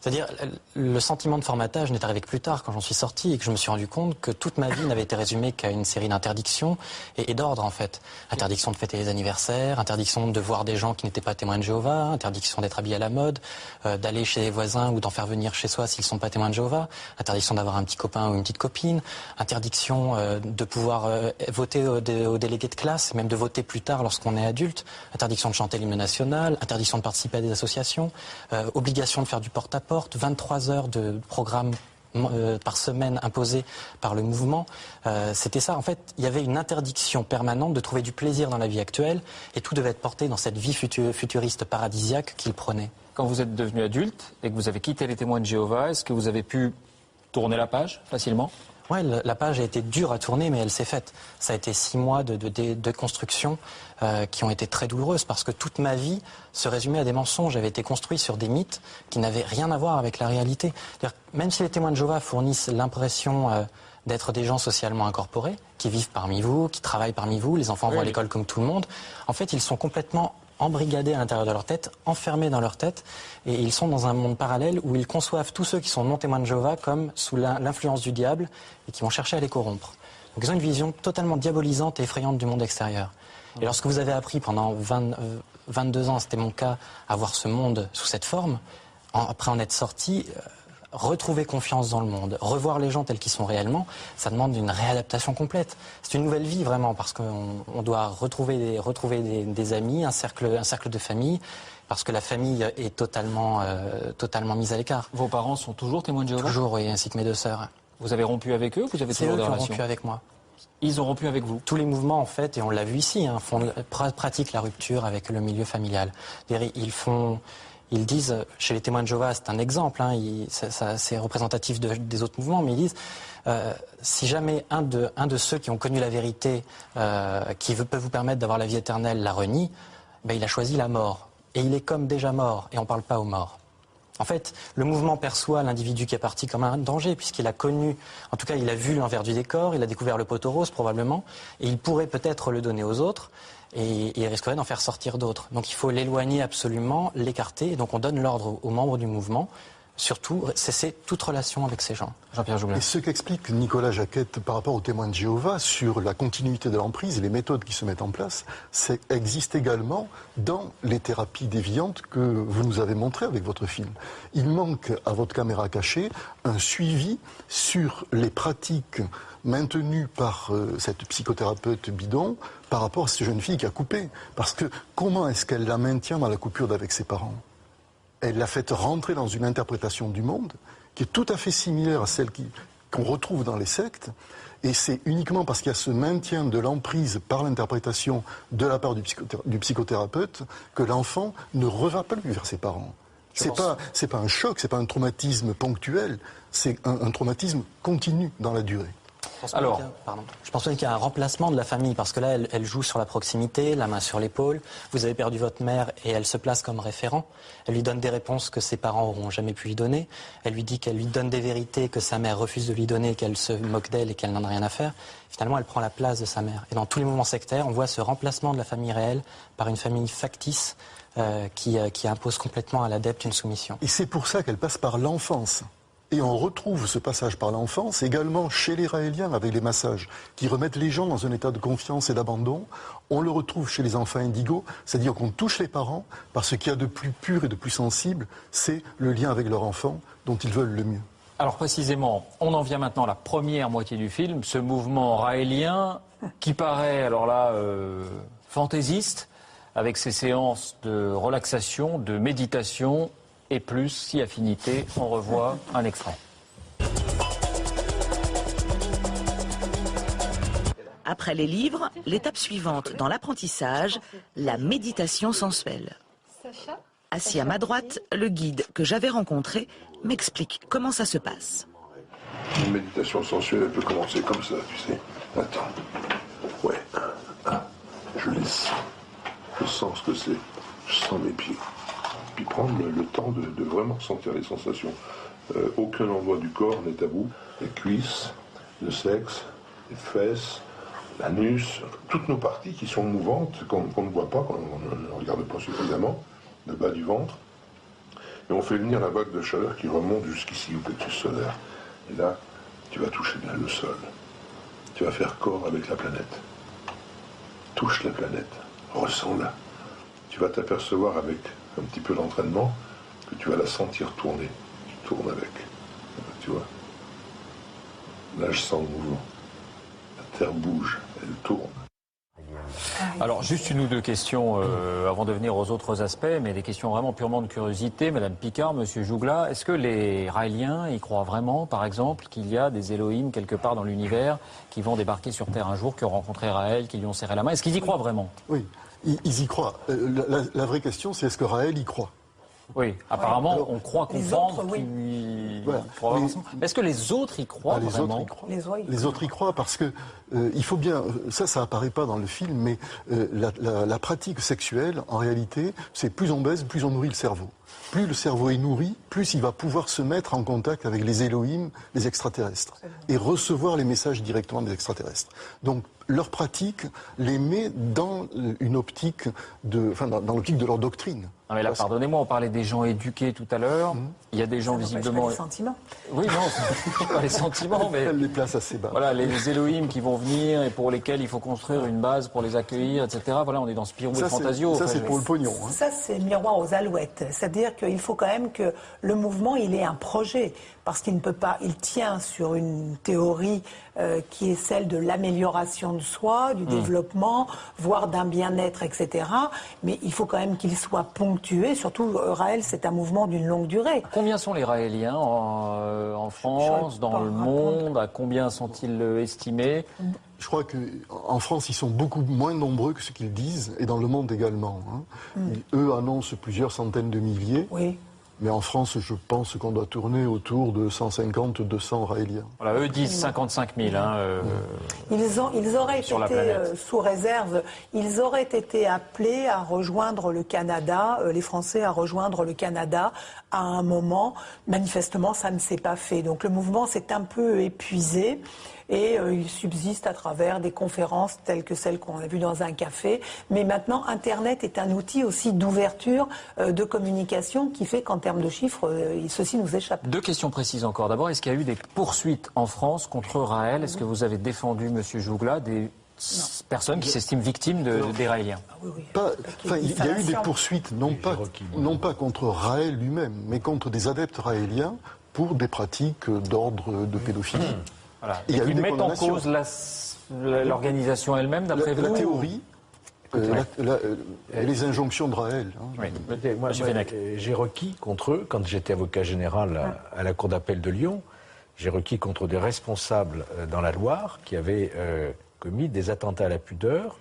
C'est-à-dire, le sentiment de formatage n'est arrivé que plus tard, quand j'en suis sorti, et que je me suis rendu compte que toute ma vie n'avait été résumée qu'à une série d'interdictions et d'ordres, en fait. Interdiction de fêter les anniversaires, interdiction de voir des gens qui n'étaient pas témoins de Jéhovah, interdiction d'être habillé à la mode, d'aller chez les voisins ou d'en faire venir chez soi s'ils ne sont pas témoins de Jéhovah, interdiction d'avoir un petit copain ou une petite copine, interdiction de pouvoir voter aux délégués de classe, même de voter plus tard lorsqu'on est adulte, interdiction de chanter l'hymne national, interdiction de participer à des associations, obligation de faire du porte-à-porte, 23 heures de programme par semaine imposé par le mouvement. C'était ça. En fait, il y avait une interdiction permanente de trouver du plaisir dans la vie actuelle et tout devait être porté dans cette vie futuriste paradisiaque qu'il prenait. Quand vous êtes devenu adulte et que vous avez quitté les témoins de Jéhovah, est-ce que vous avez pu tourner la page facilement ? Ouais, la page a été dure à tourner, mais elle s'est faite. Ça a été 6 mois de construction qui ont été très douloureuses parce que toute ma vie se résumait à des mensonges. J'avais été construit sur des mythes qui n'avaient rien à voir avec la réalité. Même si les témoins de Jéhovah fournissent l'impression d'être des gens socialement incorporés, qui vivent parmi vous, qui travaillent parmi vous, les enfants vont à l'école comme tout le monde, en fait, ils sont complètement embrigadés à l'intérieur de leur tête, enfermés dans leur tête, et ils sont dans un monde parallèle où ils conçoivent tous ceux qui sont non témoins de Jéhovah comme sous l'influence du diable et qui vont chercher à les corrompre. Donc ils ont une vision totalement diabolisante et effrayante du monde extérieur. Et lorsque vous avez appris pendant 22 ans, c'était mon cas, à voir ce monde sous cette forme, après en être sorti, retrouver confiance dans le monde, revoir les gens tels qu'ils sont réellement, ça demande une réadaptation complète. C'est une nouvelle vie vraiment, parce qu'on doit retrouver des amis, un cercle de famille, parce que la famille est totalement mise à l'écart. Vos parents sont toujours témoins de Jéhovah ? Toujours, oui, ainsi que mes 2 sœurs. Vous avez rompu avec eux ou vous avez toujours des relations ? C'est eux qui ont rompu avec moi. Ils ont rompu avec vous ? Tous les mouvements, en fait, et on l'a vu ici, pratiquent la rupture avec le milieu familial. Ils disent, chez les témoins de Jéhovah, c'est un exemple, c'est représentatif des autres mouvements, mais ils disent, si jamais un de ceux qui ont connu la vérité, qui peut vous permettre d'avoir la vie éternelle, la renie, il a choisi la mort. Et il est comme déjà mort, et on ne parle pas aux morts. En fait, le mouvement perçoit l'individu qui est parti comme un danger, puisqu'il a connu, en tout cas, il a vu l'envers du décor, il a découvert le poteau rose probablement, et il pourrait peut-être le donner aux autres, et il risquerait d'en faire sortir d'autres. Donc il faut l'éloigner absolument, l'écarter, et donc on donne l'ordre aux membres du mouvement, surtout cesser toute relation avec ces gens. Jean-Pierre Joumelin. Et ce qu'explique Nicolas Jacquette par rapport aux témoins de Jéhovah sur la continuité de l'emprise et les méthodes qui se mettent en place, existe également dans les thérapies déviantes que vous nous avez montrées avec votre film. Il manque à votre caméra cachée un suivi sur les pratiques maintenues par cette psychothérapeute bidon par rapport à cette jeune fille qui a coupé. Parce que comment est-ce qu'elle la maintient dans la coupure d'avec ses parents ? Elle l'a fait rentrer dans une interprétation du monde qui est tout à fait similaire à celle qu'on retrouve dans les sectes. Et c'est uniquement parce qu'il y a ce maintien de l'emprise par l'interprétation de la part du psychothérapeute que l'enfant ne revient pas plus vers ses parents. C'est pas un choc, c'est pas un traumatisme ponctuel, c'est un traumatisme continu dans la durée. Je pense qu'il y a un remplacement de la famille, parce que là, elle joue sur la proximité, la main sur l'épaule. Vous avez perdu votre mère et elle se place comme référent. Elle lui donne des réponses que ses parents n'auront jamais pu lui donner. Elle lui dit qu'elle lui donne des vérités que sa mère refuse de lui donner, qu'elle se moque d'elle et qu'elle n'en a rien à faire. Finalement, elle prend la place de sa mère. Et dans tous les mouvements sectaires, on voit ce remplacement de la famille réelle par une famille factice qui impose complètement à l'adepte une soumission. Et c'est pour ça qu'elle passe par l'enfance. Et on retrouve ce passage par l'enfance également chez les Raéliens avec les massages qui remettent les gens dans un état de confiance et d'abandon. On le retrouve chez les enfants indigos, c'est-à-dire qu'on touche les parents parce qu'il y a de plus pur et de plus sensible, c'est le lien avec leur enfant dont ils veulent le mieux. Alors précisément, on en vient maintenant à la première moitié du film, ce mouvement raélien qui paraît alors là fantaisiste, avec ses séances de relaxation, de méditation et plus, si affinité, on revoit un extrait. Après les livres, l'étape suivante dans l'apprentissage, la méditation sensuelle. Assis à ma droite, le guide que j'avais rencontré m'explique comment ça se passe. Une méditation sensuelle, elle peut commencer comme ça, tu sais. Attends. Ouais. Je laisse. Je sens ce que c'est. Je sens mes pieds. puis prendre le temps de vraiment ressentir les sensations. Aucun endroit du corps n'est tabou. Les cuisses, le sexe, les fesses, l'anus, toutes nos parties qui sont mouvantes, qu'on ne voit pas, qu'on ne regarde pas suffisamment, le bas du ventre. Et on fait venir la vague de chaleur qui remonte jusqu'ici au plexus solaire. Et là, tu vas toucher bien le sol. Tu vas faire corps avec la planète. Touche la planète, ressens-la. Tu vas t'apercevoir avec un petit peu d'entraînement que tu vas la sentir tourner. Tu tournes avec. Tu vois. Là, je sens le mouvement. La terre bouge, elle tourne. Alors, juste une ou deux questions avant de venir aux autres aspects, mais des questions vraiment purement de curiosité. Madame Picard, Monsieur Jougla, est-ce que les Raéliens y croient vraiment, par exemple, qu'il y a des Elohim quelque part dans l'univers qui vont débarquer sur Terre un jour, qui ont rencontré Raël, qui lui ont serré la main? Est-ce qu'ils y croient vraiment? Oui, ils y croient. La vraie question, c'est est-ce que Raël y croit? Oui, apparemment, alors, on croit comprendre qu'ils croient vraiment. Est-ce que les autres y croient vraiment? Les autres y croient parce que il faut bien, ça apparaît pas dans le film, mais la pratique sexuelle, en réalité, c'est plus on baise, plus on nourrit le cerveau. Plus le cerveau est nourri, plus il va pouvoir se mettre en contact avec les Elohim, les extraterrestres, et recevoir les messages directement des extraterrestres. Donc, leur pratique les met dans une optique dans l'optique de leur doctrine. Non mais là, pardonnez-moi, on parlait des gens éduqués tout à l'heure. Il y a des gens visiblement... Pas les sentiments. Oui, non, pas les sentiments, mais... Elle les place assez bas. Voilà, les Elohim qui vont venir et pour lesquels il faut construire une base pour les accueillir, etc. Voilà, on est dans Spirou et Fantasio. Ça, c'est pour le pognon. Hein. Ça, c'est miroir aux alouettes. C'est-à-dire qu'il faut quand même que le mouvement, il ait un projet. Parce qu'il ne peut pas... Il tient sur une théorie qui est celle de l'amélioration de soi, du développement, voire d'un bien-être, etc. Mais il faut quand même qu'il soit ponctué. Surtout, Raël, c'est un mouvement d'une longue durée. Combien sont les Raéliens en France, dans le monde? À combien sont-ils estimés? Je crois qu'en France, ils sont beaucoup moins nombreux que ce qu'ils disent, et dans le monde également. Hein. Eux annoncent plusieurs centaines de milliers. Oui. Mais en France, je pense qu'on doit tourner autour de 150-200 Raéliens. Voilà, eux disent 55 000. Ils auraient été, sous réserve, ils auraient été appelés à rejoindre le Canada, les Français à rejoindre le Canada à un moment. Manifestement, ça ne s'est pas fait. Donc le mouvement s'est un peu épuisé. Et il subsiste à travers des conférences telles que celles qu'on a vues dans un café. Mais maintenant, Internet est un outil aussi d'ouverture, de communication, qui fait qu'en termes de chiffres, ceci nous échappe. Deux questions précises encore. D'abord, est-ce qu'il y a eu des poursuites en France contre Raël? Est-ce que vous avez défendu, M. Jougla, des personnes qui s'estiment victimes des Raéliens? Il y a eu des poursuites, non pas contre Raël lui-même, mais contre des adeptes raéliens pour des pratiques d'ordre de pédophilie. Voilà. Et ils mettent en cause l'organisation elle-même, d'après vous? La théorie, les injonctions de Raël. Hein. Oui. Moi, j'ai requis contre eux, quand j'étais avocat général à la Cour d'appel de Lyon, j'ai requis contre des responsables dans la Loire qui avaient commis des attentats à la pudeur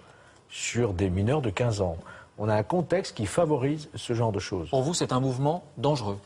sur des mineurs de 15 ans. On a un contexte qui favorise ce genre de choses. Pour vous, c'est un mouvement dangereux?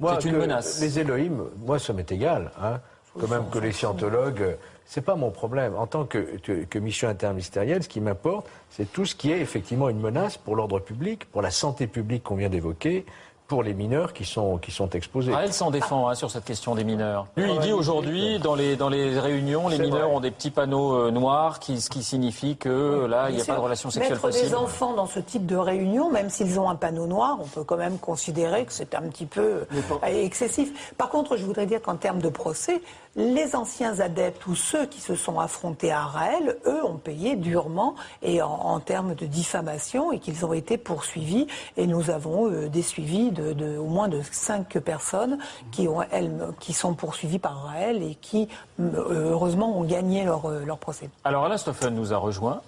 C'est une menace. Les Elohim, moi, ça m'est égal. Hein. Quand même que les scientologues, c'est pas mon problème. En tant que mission interministérielle, ce qui m'importe, c'est tout ce qui est effectivement une menace pour l'ordre public, pour la santé publique qu'on vient d'évoquer, pour les mineurs qui sont exposés. Raël s'en défend sur cette question des mineurs. Lui, il dit aujourd'hui, dans les réunions, les mineurs ont des petits panneaux noirs, ce qui signifie que là, il n'y a pas de relation sexuelle possible. Mettre des enfants dans ce type de réunion, même s'ils ont un panneau noir, on peut quand même considérer que c'est un petit peu excessif. Par contre, je voudrais dire qu'en termes de procès, les anciens adeptes ou ceux qui se sont affrontés à Raël, eux, ont payé durement et en termes de diffamation et qu'ils ont été poursuivis. Et nous avons des suivis au moins de 5 personnes qui sont poursuivies par Raël et qui, heureusement, ont gagné leur procès. Alors Alain Stoffen nous a rejoint.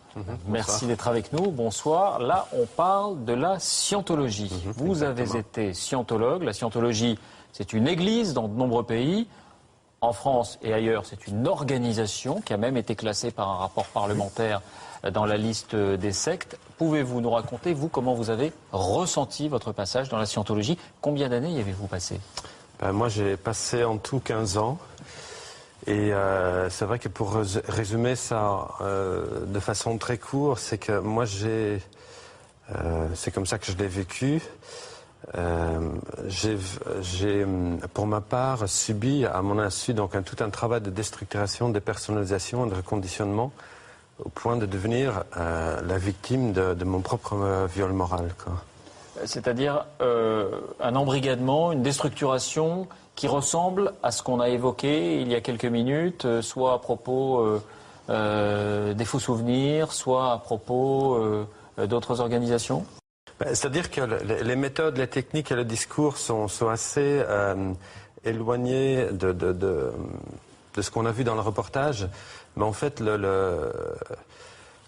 Merci d'être avec nous. Bonsoir. Là, on parle de la scientologie. Vous avez été scientologue. La scientologie, c'est une église dans de nombreux pays. En France et ailleurs, c'est une organisation qui a même été classée par un rapport parlementaire dans la liste des sectes. Pouvez-vous nous raconter, vous, comment vous avez ressenti votre passage dans la scientologie? Combien d'années y avez-vous passé? Moi, j'ai passé en tout 15 ans. Et c'est vrai que pour résumer ça de façon très courte, c'est que moi, c'est comme ça que je l'ai vécu. J'ai, pour ma part, subi à mon insu donc tout un travail de déstructuration, de dépersonnalisation et de reconditionnement au point de devenir la victime de mon propre viol moral. C'est-à-dire un embrigadement, une déstructuration qui ressemble à ce qu'on a évoqué il y a quelques minutes, soit à propos des faux souvenirs, soit à propos d'autres organisations? C'est-à-dire que les méthodes, les techniques et le discours sont assez éloignés de ce qu'on a vu dans le reportage. Mais en fait,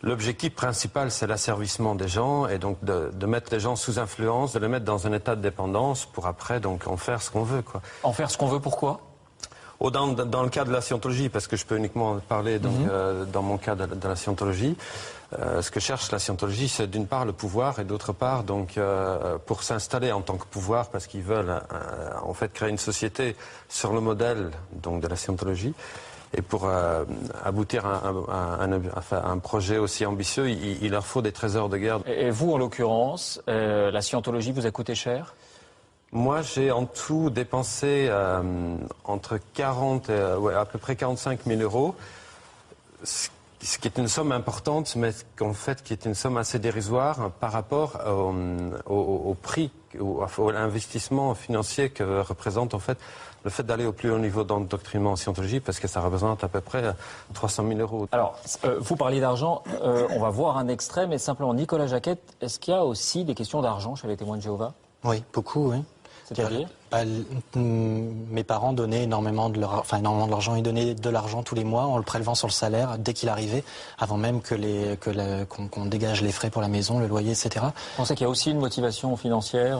l'objectif principal, c'est l'asservissement des gens et donc de mettre les gens sous influence, de les mettre dans un état de dépendance pour après donc en faire ce qu'on veut. En faire ce qu'on veut, pourquoi? Dans le cas de la scientologie, parce que je peux uniquement parler donc, dans mon cas de la scientologie, ce que cherche la scientologie, c'est d'une part le pouvoir et d'autre part donc pour s'installer en tant que pouvoir, parce qu'ils veulent en fait créer une société sur le modèle donc de la scientologie. Et pour aboutir à un projet aussi ambitieux, il leur faut des trésors de guerre. Et vous, en l'occurrence, la scientologie vous a coûté cher? Moi, j'ai en tout dépensé entre 40 et à peu près 45 000 euros, ce qui est une somme importante, mais en fait qui est une somme assez dérisoire par rapport au prix, à l'investissement financier que représente en fait le fait d'aller au plus haut niveau d'endoctrinement en scientologie, parce que ça représente à peu près 300 000 euros. Alors, vous parliez d'argent, on va voir un extrait, mais simplement, Nicolas Jacquet, est-ce qu'il y a aussi des questions d'argent chez les témoins de Jéhovah? Oui, beaucoup, oui. C'est-à-dire mes parents donnaient énormément de l'argent. Ils donnaient de l'argent tous les mois en le prélevant sur le salaire dès qu'il arrivait, avant même qu'on dégage les frais pour la maison, le loyer, etc. Vous pensez qu'il y a aussi une motivation financière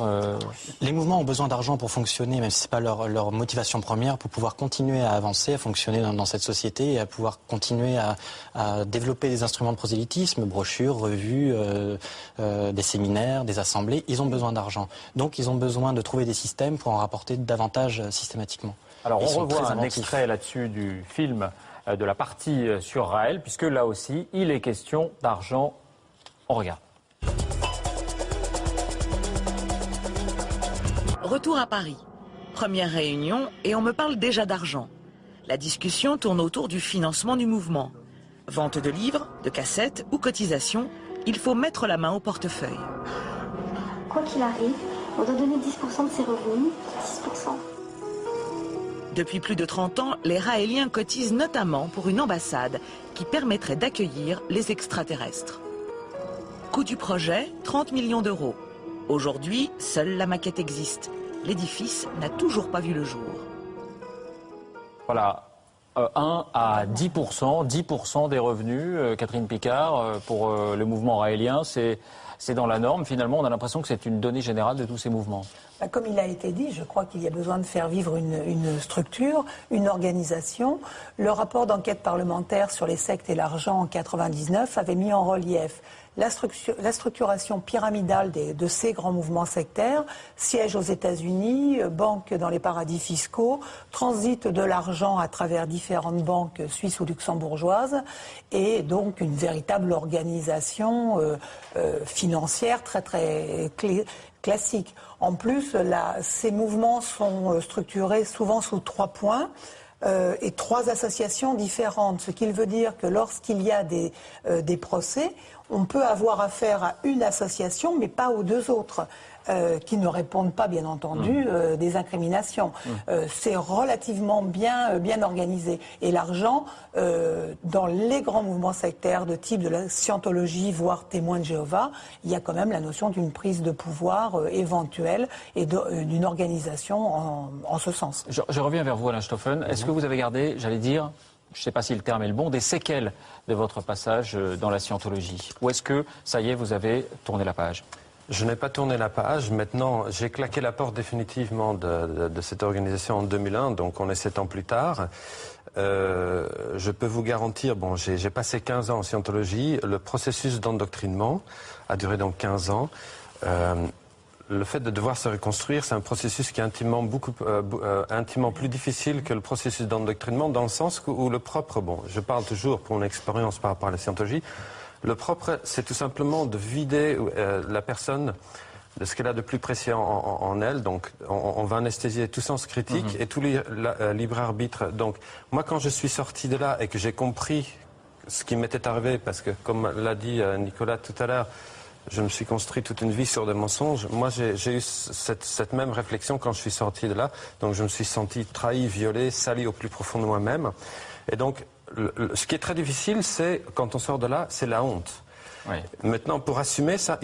Les mouvements ont besoin d'argent pour fonctionner, même si ce n'est pas leur motivation première, pour pouvoir continuer à avancer, à fonctionner dans cette société et à pouvoir continuer à développer des instruments de prosélytisme, brochures, revues, des séminaires, des assemblées. Ils ont besoin d'argent. Donc ils ont besoin de trouver des systèmes pour en rapporter davantage systématiquement. Alors on revoit un extrait là-dessus du film, de la partie sur Raël, puisque là aussi, il est question d'argent. On regarde. Retour à Paris. Première réunion et on me parle déjà d'argent. La discussion tourne autour du financement du mouvement. Vente de livres, de cassettes ou cotisations, il faut mettre la main au portefeuille. Quoi qu'il arrive, on doit donner 10% de ses revenus, 10%. Depuis plus de 30 ans, les Raéliens cotisent notamment pour une ambassade qui permettrait d'accueillir les extraterrestres. Coût du projet, 30 millions d'euros. Aujourd'hui, seule la maquette existe. L'édifice n'a toujours pas vu le jour. Voilà, 1 à 10% des revenus, Catherine Picard, pour le mouvement raélien, c'est dans la norme. Finalement, on a l'impression que c'est une donnée générale de tous ces mouvements. Comme il a été dit, je crois qu'il y a besoin de faire vivre une structure, une organisation. Le rapport d'enquête parlementaire sur les sectes et l'argent en 1999 avait mis en relief la structuration pyramidale de ces grands mouvements sectaires, siège aux États-Unis, banque dans les paradis fiscaux, transit de l'argent à travers différentes banques suisses ou luxembourgeoises, et donc une véritable organisation financière très très classique. En plus, ces mouvements sont structurés souvent sous 3 points. Et 3 associations différentes, ce qui veut dire que lorsqu'il y a des procès, on peut avoir affaire à une association, mais pas aux 2 autres, qui ne répondent pas, bien entendu, des incriminations. C'est relativement bien organisé. Et l'argent, dans les grands mouvements sectaires de type de la scientologie, voire témoins de Jéhovah, il y a quand même la notion d'une prise de pouvoir éventuelle et d'une organisation en ce sens. Je reviens vers vous, Alain Stoffen. Est-ce que vous avez gardé, j'allais dire, je ne sais pas si le terme est le bon, des séquelles de votre passage dans la scientologie? Ou est-ce que, ça y est, vous avez tourné la page? Je n'ai pas tourné la page. Maintenant, j'ai claqué la porte définitivement de cette organisation en 2001, donc on est 7 ans plus tard. Je peux vous garantir, j'ai passé 15 ans en scientologie. Le processus d'endoctrinement a duré donc 15 ans. Le fait de devoir se reconstruire, c'est un processus qui est intimement plus difficile que le processus d'endoctrinement, dans le sens où le propre, je parle toujours pour mon expérience par rapport à la scientologie, le propre, c'est tout simplement de vider la personne de ce qu'elle a de plus précieux en elle. Donc, on va anesthésier tout sens critique et tout libre arbitre. Donc, moi, quand je suis sorti de là et que j'ai compris ce qui m'était arrivé, parce que, comme l'a dit Nicolas tout à l'heure, je me suis construit toute une vie sur des mensonges. Moi, j'ai eu cette même réflexion quand je suis sorti de là. Donc, je me suis senti trahi, violé, sali au plus profond de moi-même. Et donc, ce qui est très difficile, c'est, quand on sort de là, c'est la honte. Oui. Maintenant, pour assumer ça,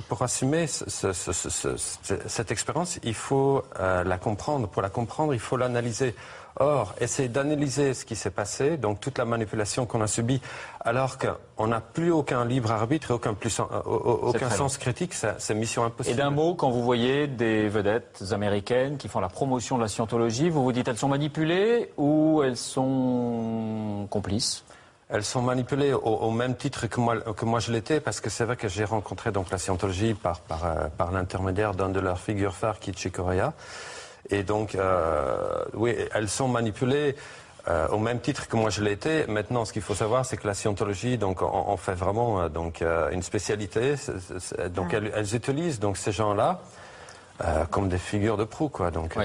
pour assumer cette expérience, il faut la comprendre. Pour la comprendre, il faut l'analyser. Or, essayer d'analyser ce qui s'est passé, donc toute la manipulation qu'on a subie, alors qu'on n'a plus aucun libre arbitre et aucun sens critique, c'est mission impossible. Et d'un mot, quand vous voyez des vedettes américaines qui font la promotion de la scientologie, vous vous dites elles sont manipulées ou elles sont complices ? Elles sont manipulées au même titre que moi je l'étais, parce que c'est vrai que j'ai rencontré donc la scientologie par l'intermédiaire d'un de leurs figures phares qui est Chick Corea. Et donc, oui, elles sont manipulées au même titre que moi je l'ai été. Maintenant, ce qu'il faut savoir, c'est que la scientologie, donc, on fait vraiment une spécialité. Donc, elles utilisent donc ces gens-là comme des figures de proue, quoi. Donc, oui.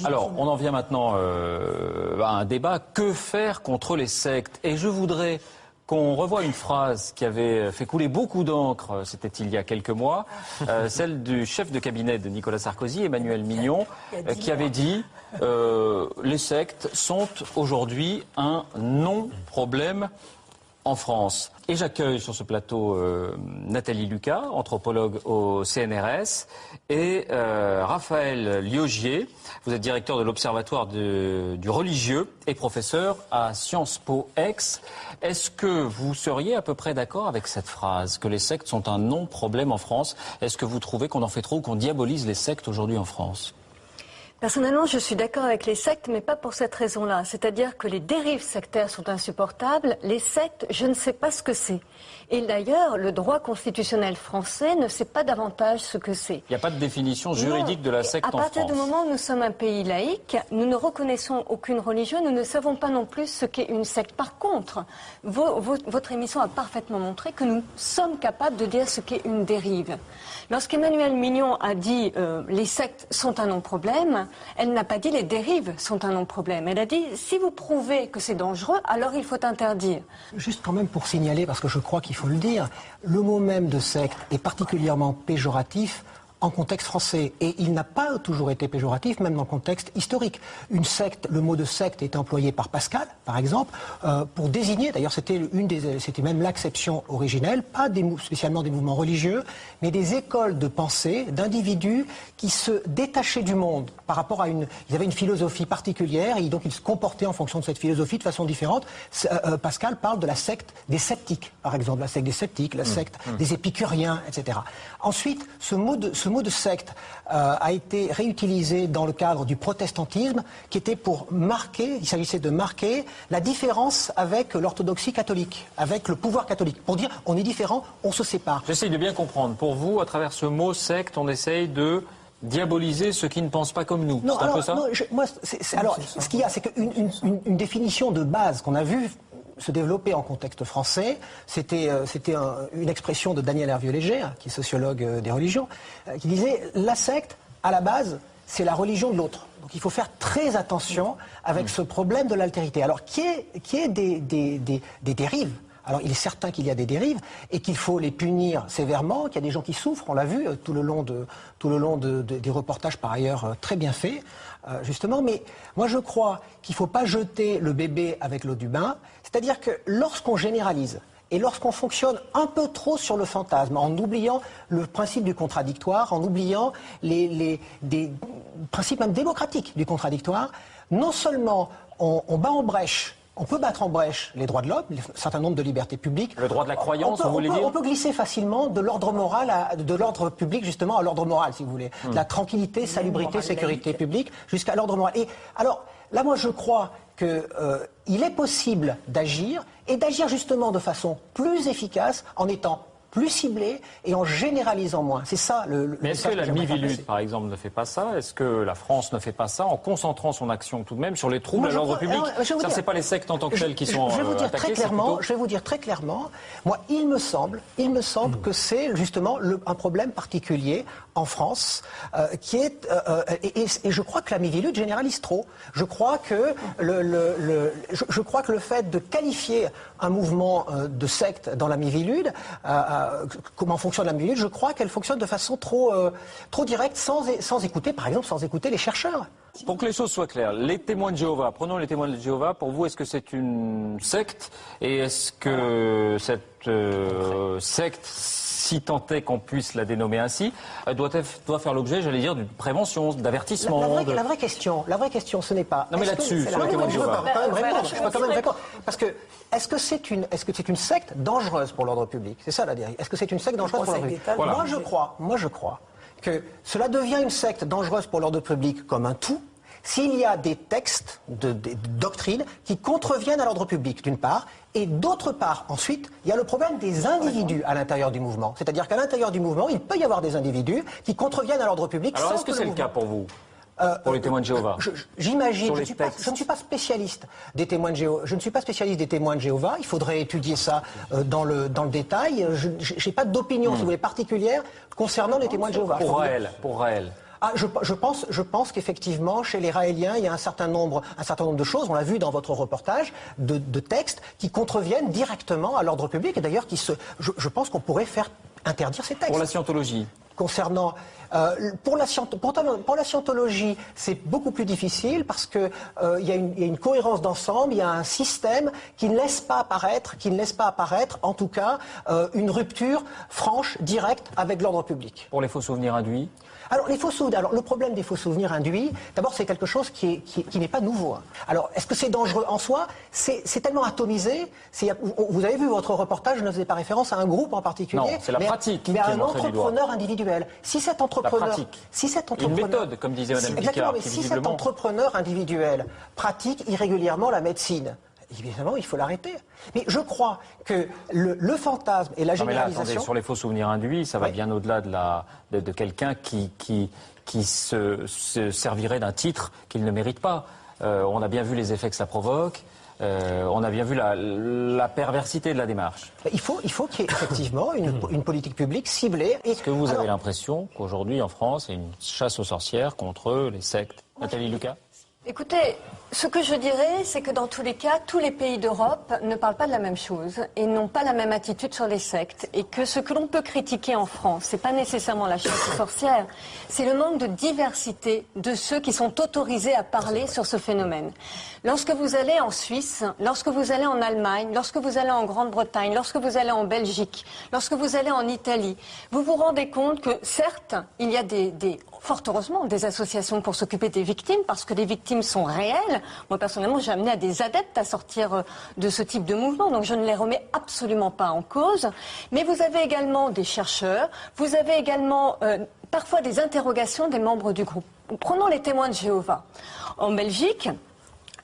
Alors, on en vient maintenant à un débat. Que faire contre les sectes ? Et je voudrais qu'on revoie une phrase qui avait fait couler beaucoup d'encre, c'était il y a quelques mois, celle du chef de cabinet de Nicolas Sarkozy, Emmanuel Mignon, qui avait dit les sectes sont aujourd'hui un non-problème en France. Et j'accueille sur ce plateau Nathalie Lucas, anthropologue au CNRS, et Raphaël Liogier. Vous êtes directeur de l'Observatoire du religieux et professeur à Sciences Po Aix. Est-ce que vous seriez à peu près d'accord avec cette phrase, que les sectes sont un non-problème en France ? Est-ce que vous trouvez qu'on en fait trop, qu'on diabolise les sectes aujourd'hui en France ? Personnellement, je suis d'accord avec les sectes, mais pas pour cette raison-là. C'est-à-dire que les dérives sectaires sont insupportables. Les sectes, je ne sais pas ce que c'est. Et d'ailleurs, le droit constitutionnel français ne sait pas davantage ce que c'est. Il n'y a pas de définition juridique de la secte en France. À partir du moment où nous sommes un pays laïque, nous ne reconnaissons aucune religion, nous ne savons pas non plus ce qu'est une secte. Par contre, votre émission a parfaitement montré que nous sommes capables de dire ce qu'est une dérive. Lorsqu'Emmanuel Mignon a dit les sectes sont un non-problème, elle n'a pas dit les dérives sont un non-problème. Elle a dit si vous prouvez que c'est dangereux, alors il faut interdire. Juste quand même pour signaler, parce que je crois qu'il faut le dire, le mot même de secte est particulièrement péjoratif en contexte français. Et il n'a pas toujours été péjoratif, même dans le contexte historique. Une secte, le mot de secte est employé par Pascal, par exemple, pour désigner, d'ailleurs c'était même l'acception originelle, pas spécialement des mouvements religieux, mais des écoles de pensée, d'individus qui se détachaient du monde par rapport à ils avaient une philosophie particulière et donc ils se comportaient en fonction de cette philosophie de façon différente. Pascal parle de la secte des sceptiques, par exemple, la secte des sceptiques, la secte des épicuriens, etc. Ensuite, ce mot de secte a été réutilisé dans le cadre du protestantisme, qui était pour marquer, il s'agissait de marquer la différence avec l'orthodoxie catholique, avec le pouvoir catholique, pour dire on est différent, on se sépare. J'essaye de bien comprendre. Pour vous, à travers ce mot secte, on essaye de diaboliser ceux qui ne pensent pas comme nous. C'est un peu ça ? Ce qu'il y a, c'est qu'une définition de base qu'on a vue se développer en contexte français, c'était une expression de Daniel Hervieux-Léger, qui est sociologue des religions, qui disait la secte, à la base, c'est la religion de l'autre. Donc il faut faire très attention avec ce problème de l'altérité. Alors, qui est des dérives. Alors il est certain qu'il y a des dérives et qu'il faut les punir sévèrement, qu'il y a des gens qui souffrent, on l'a vu tout le long des reportages par ailleurs très bien faits, justement. Mais moi je crois qu'il ne faut pas jeter le bébé avec l'eau du bain, c'est-à-dire que lorsqu'on généralise et lorsqu'on fonctionne un peu trop sur le fantasme, en oubliant le principe du contradictoire, en oubliant des principes même démocratiques du contradictoire, non seulement on bat en brèche. On peut battre en brèche les droits de l'homme, un certain nombre de libertés publiques. Le droit de la croyance, vous voulez dire ? On peut glisser facilement de l'ordre moral, de l'ordre public justement à l'ordre moral, si vous voulez. De la tranquillité, salubrité, sécurité publique, jusqu'à l'ordre moral. Et alors, là, moi, je crois qu'il est possible d'agir, et d'agir justement de façon plus efficace en étant plus ciblée et en généralisant moins. C'est ça le Mais est-ce que la Miviludes, par exemple, ne fait pas ça? Est-ce que la France ne fait pas ça en concentrant son action tout de même sur les troubles à l'ordre public? Ça, c'est pas les sectes en tant que telles qui sont je vais vous dire attaquées, je vais vous dire très clairement, moi, il me semble que c'est justement un problème particulier en France qui est et je crois que la Miviludes généralise trop. Je crois que le fait de qualifier un mouvement de secte dans la Miviludes, comment fonctionne la Miviludes, je crois qu'elle fonctionne de façon trop directe, sans écouter, par exemple, sans écouter les chercheurs. Pour que les choses soient claires, les témoins de Jéhovah, prenons les témoins de Jéhovah, pour vous, est-ce que c'est une secte? Et est-ce que cette secte, si tant est qu'on puisse la dénommer ainsi, doit faire l'objet, j'allais dire, d'une prévention, d'avertissement? La vraie question, ce n'est pas... Non mais là-dessus, sur les témoins de Jéhovah. Je peux quand même répondre. Parce que, est-ce que c'est une secte dangereuse pour l'ordre public? C'est ça la dérive. Est-ce que c'est une secte dangereuse pour l'ordre public? Voilà. Moi je crois que cela devient une secte dangereuse pour l'ordre public comme un tout s'il y a des textes, des doctrines qui contreviennent à l'ordre public, d'une part, et d'autre part, ensuite, il y a le problème des individus à l'intérieur du mouvement. C'est-à-dire qu'à l'intérieur du mouvement, il peut y avoir des individus qui contreviennent à l'ordre public. Alors, est-ce que c'est le cas pour vous? Pour les témoins de Jéhovah. J'imagine. Je ne suis pas spécialiste des témoins de Jéhovah. Il faudrait étudier ça dans le détail. Je n'ai pas d'opinion, si vous voulez, particulière concernant les témoins de Jéhovah. Pour Raël. Je pense qu'effectivement, chez les Raéliens, il y a un certain nombre de choses, on l'a vu dans votre reportage, de textes qui contreviennent directement à l'ordre public et d'ailleurs je pense qu'on pourrait faire interdire ces textes. Pour la scientologie. Concernant pour la scientologie, c'est beaucoup plus difficile parce que il y a une cohérence d'ensemble, il y a un système qui ne laisse pas apparaître, en tout cas, une rupture franche, directe avec l'ordre public. Pour les faux souvenirs induits. Alors, le problème des faux souvenirs induits, d'abord, c'est quelque chose qui n'est pas nouveau. Hein. Alors, est-ce que c'est dangereux en soi? C'est tellement atomisé. Vous avez vu votre reportage, je ne faisais pas référence à un groupe en particulier. Non, c'est la pratique. Mais à un entrepreneur individuel. Si cet entrepreneur, une méthode, comme disait Mme Picard. Exactement, mais si cet entrepreneur individuel pratique irrégulièrement la médecine, évidemment, il faut l'arrêter. Mais je crois que le fantasme et la généralisation... Mais là, attendez, sur les faux souvenirs induits, ça va bien au-delà de quelqu'un qui se servirait d'un titre qu'il ne mérite pas. On a bien vu les effets que ça provoque. On a bien vu la perversité de la démarche. Il faut qu'il y ait effectivement une politique publique ciblée. Est-ce que vous avez l'impression qu'aujourd'hui, en France, il y a une chasse aux sorcières contre les sectes? Nathalie Lucas? Écoutez, ce que je dirais, c'est que dans tous les cas, tous les pays d'Europe ne parlent pas de la même chose et n'ont pas la même attitude sur les sectes. Et que ce que l'on peut critiquer en France, c'est pas nécessairement la chasse aux sorcières, c'est le manque de diversité de ceux qui sont autorisés à parler sur ce phénomène. Lorsque vous allez en Suisse, lorsque vous allez en Allemagne, lorsque vous allez en Grande-Bretagne, lorsque vous allez en Belgique, lorsque vous allez en Italie, vous vous rendez compte que certes, il y a fort heureusement, des associations pour s'occuper des victimes, parce que les victimes sont réelles. Moi, personnellement, j'ai amené à des adeptes à sortir de ce type de mouvement, donc je ne les remets absolument pas en cause. Mais vous avez également des chercheurs, vous avez également parfois des interrogations des membres du groupe. Prenons les témoins de Jéhovah. En Belgique,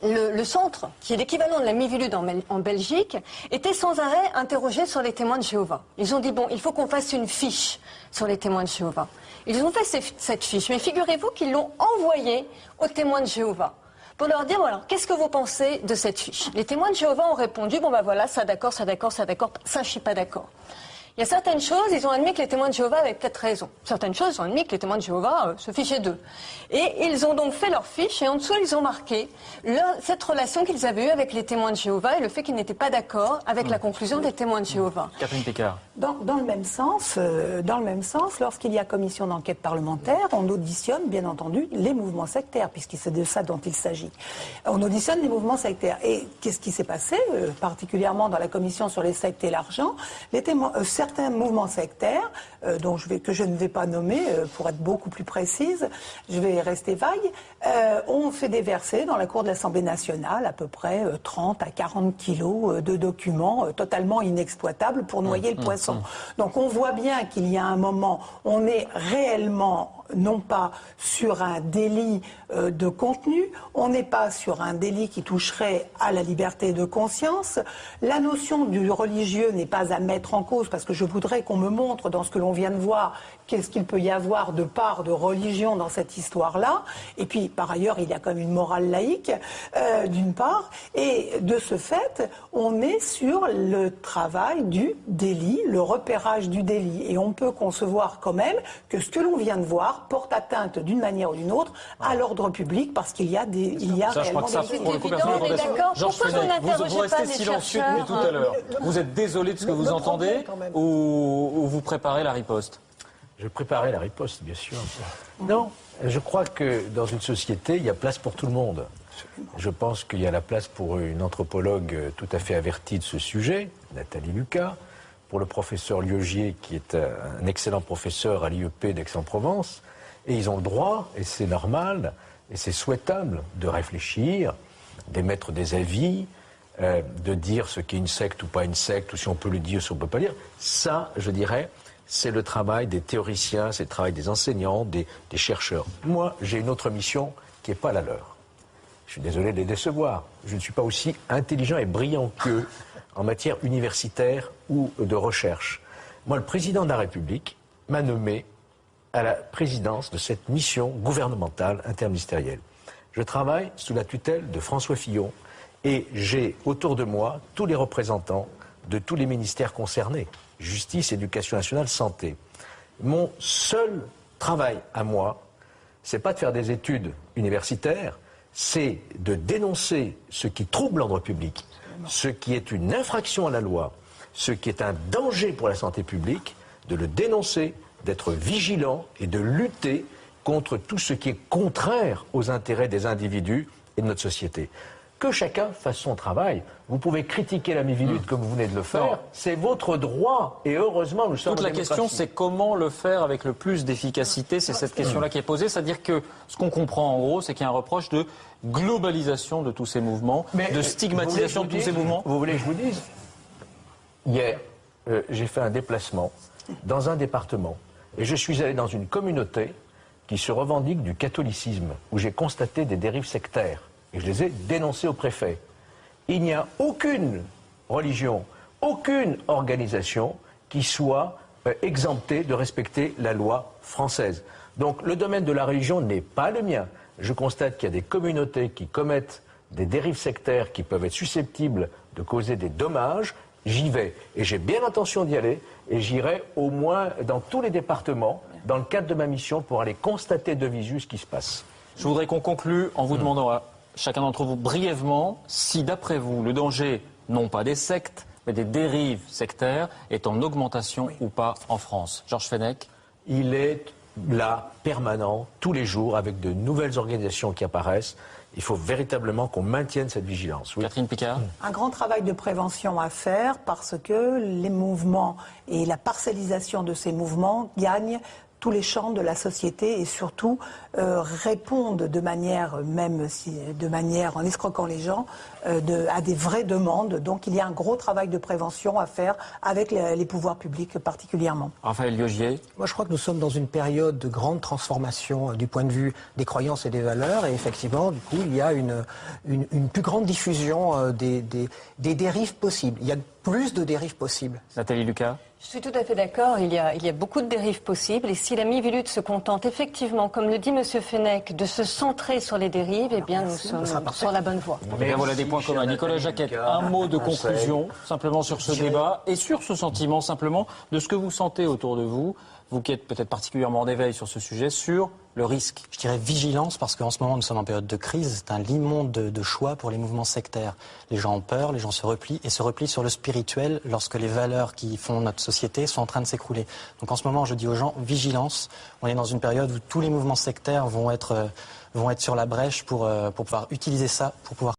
le centre, qui est l'équivalent de la Miviludes en Belgique, était sans arrêt interrogé sur les témoins de Jéhovah. Ils ont dit, bon, il faut qu'on fasse une fiche sur les témoins de Jéhovah. Ils ont fait cette fiche, mais figurez-vous qu'ils l'ont envoyée aux témoins de Jéhovah pour leur dire, voilà, qu'est-ce que vous pensez de cette fiche? Les témoins de Jéhovah ont répondu, bon ben voilà, ça d'accord, ça d'accord, ça d'accord, ça je suis pas d'accord. Il y a certaines choses, ils ont admis que les témoins de Jéhovah avaient peut-être raison. Certaines choses, ils ont admis que les témoins de Jéhovah se fichaient d'eux. Et ils ont donc fait leur fiche et en dessous, ils ont marqué cette relation qu'ils avaient eue avec les témoins de Jéhovah et le fait qu'ils n'étaient pas d'accord avec la conclusion des témoins de Jéhovah. Catherine Picard. Dans le même sens, lorsqu'il y a commission d'enquête parlementaire, on auditionne, bien entendu, les mouvements sectaires, puisque c'est de ça dont il s'agit. On auditionne les mouvements sectaires. Et qu'est-ce qui s'est passé, particulièrement dans la commission sur les sectes et l'argent? Certains mouvements sectaires, que je ne vais pas nommer pour être beaucoup plus précise, je vais rester vague, ont fait déverser dans la cour de l'Assemblée nationale à peu près 30 à 40 kilos de documents totalement inexploitables pour noyer le poisson. Donc on voit bien qu'il y a un moment, on est réellement non pas sur un délit de contenu, on n'est pas sur un délit qui toucherait à la liberté de conscience. La notion du religieux n'est pas à mettre en cause, parce que je voudrais qu'on me montre dans ce que l'on vient de voir qu'est-ce qu'il peut y avoir de part de religion dans cette histoire-là. Et puis, par ailleurs, il y a quand même une morale laïque, d'une part. Et de ce fait, on est sur le travail du délit, le repérage du délit. Et on peut concevoir quand même que ce que l'on vient de voir porte atteinte d'une manière ou d'une autre à l'ordre public, parce qu'il y a des, réellement des... Pour le coup, personne n'est d'accord. Georges Fenech, vous restez silencieux depuis tout à l'heure. Vous êtes désolé de ce que vous entendez ou vous préparez la riposte? Je préparais la riposte, bien sûr. Non, je crois que dans une société, il y a place pour tout le monde. Je pense qu'il y a la place pour une anthropologue tout à fait avertie de ce sujet, Nathalie Lucas, pour le professeur Liogier, qui est un excellent professeur à l'IEP d'Aix-en-Provence. Et ils ont le droit, et c'est normal, et c'est souhaitable, de réfléchir, d'émettre des avis, de dire ce qu'est une secte ou pas une secte, ou si on peut le dire, si on ne peut pas le dire. Ça, je dirais, c'est le travail des théoriciens, c'est le travail des enseignants, des chercheurs. Moi, j'ai une autre mission qui n'est pas la leur. Je suis désolé de les décevoir. Je ne suis pas aussi intelligent et brillant qu'eux en matière universitaire ou de recherche. Moi, le président de la République m'a nommé à la présidence de cette mission gouvernementale interministérielle. Je travaille sous la tutelle de François Fillon et j'ai autour de moi tous les représentants de tous les ministères concernés. Justice, éducation nationale, santé. Mon seul travail à moi, c'est pas de faire des études universitaires, c'est de dénoncer ce qui trouble l'ordre public, ce qui est une infraction à la loi, ce qui est un danger pour la santé publique, de le dénoncer, d'être vigilant et de lutter contre tout ce qui est contraire aux intérêts des individus et de notre société. Que chacun fasse son travail. Vous pouvez critiquer la Miviludes comme vous venez de le faire. C'est votre droit. Et heureusement, nous sommes en démocratie. Toute la question, c'est comment le faire avec le plus d'efficacité. C'est cette question-là qui est posée. C'est-à-dire que ce qu'on comprend en gros, c'est qu'il y a un reproche de globalisation de tous ces mouvements, de stigmatisation de tous ces mouvements. Vous voulez que je vous dise? Hier, j'ai fait un déplacement dans un département. Et je suis allé dans une communauté qui se revendique du catholicisme, où j'ai constaté des dérives sectaires. Et je les ai dénoncés au préfet. Il n'y a aucune religion, aucune organisation qui soit exemptée de respecter la loi française. Donc le domaine de la religion n'est pas le mien. Je constate qu'il y a des communautés qui commettent des dérives sectaires qui peuvent être susceptibles de causer des dommages. J'y vais. Et j'ai bien l'intention d'y aller. Et j'irai au moins dans tous les départements, dans le cadre de ma mission, pour aller constater de visu ce qui se passe. Je voudrais qu'on conclue en vous demandant à chacun d'entre vous brièvement si, d'après vous, le danger, non pas des sectes, mais des dérives sectaires, est en augmentation ou pas en France. Georges Fenech. Il est là, permanent, tous les jours, avec de nouvelles organisations qui apparaissent. Il faut véritablement qu'on maintienne cette vigilance. Oui. Catherine Picard. Un grand travail de prévention à faire, parce que les mouvements et la parcellisation de ces mouvements gagnent tous les champs de la société et surtout répondent de manière, même si, de manière en escroquant les gens, à des vraies demandes. Donc il y a un gros travail de prévention à faire avec les pouvoirs publics particulièrement. Raphaël Liogier. Moi je crois que nous sommes dans une période de grande transformation du point de vue des croyances et des valeurs, et effectivement du coup il y a une plus grande diffusion des dérives possibles. Il y a plus de dérives possibles. Nathalie Lucas. Je suis tout à fait d'accord, il y a beaucoup de dérives possibles, et si la Miviludes se contente effectivement, comme le dit M. Fenech, de se centrer sur les dérives, eh bien nous sommes sur la bonne voie. Mais voilà des points communs. Nicolas Jacquet, un mot de conclusion simplement sur ce débat et sur ce sentiment simplement de ce que vous sentez autour de vous, vous qui êtes peut-être particulièrement en éveil sur ce sujet, sur le risque. Je dirais vigilance, parce qu'en ce moment nous sommes en période de crise, c'est un immonde de choix pour les mouvements sectaires. Les gens ont peur, les gens se replient, et se replient sur le spirituel lorsque les valeurs qui font notre société sont en train de s'écrouler. Donc en ce moment je dis aux gens, vigilance, on est dans une période où tous les mouvements sectaires vont être sur la brèche pour pouvoir utiliser ça, pour pouvoir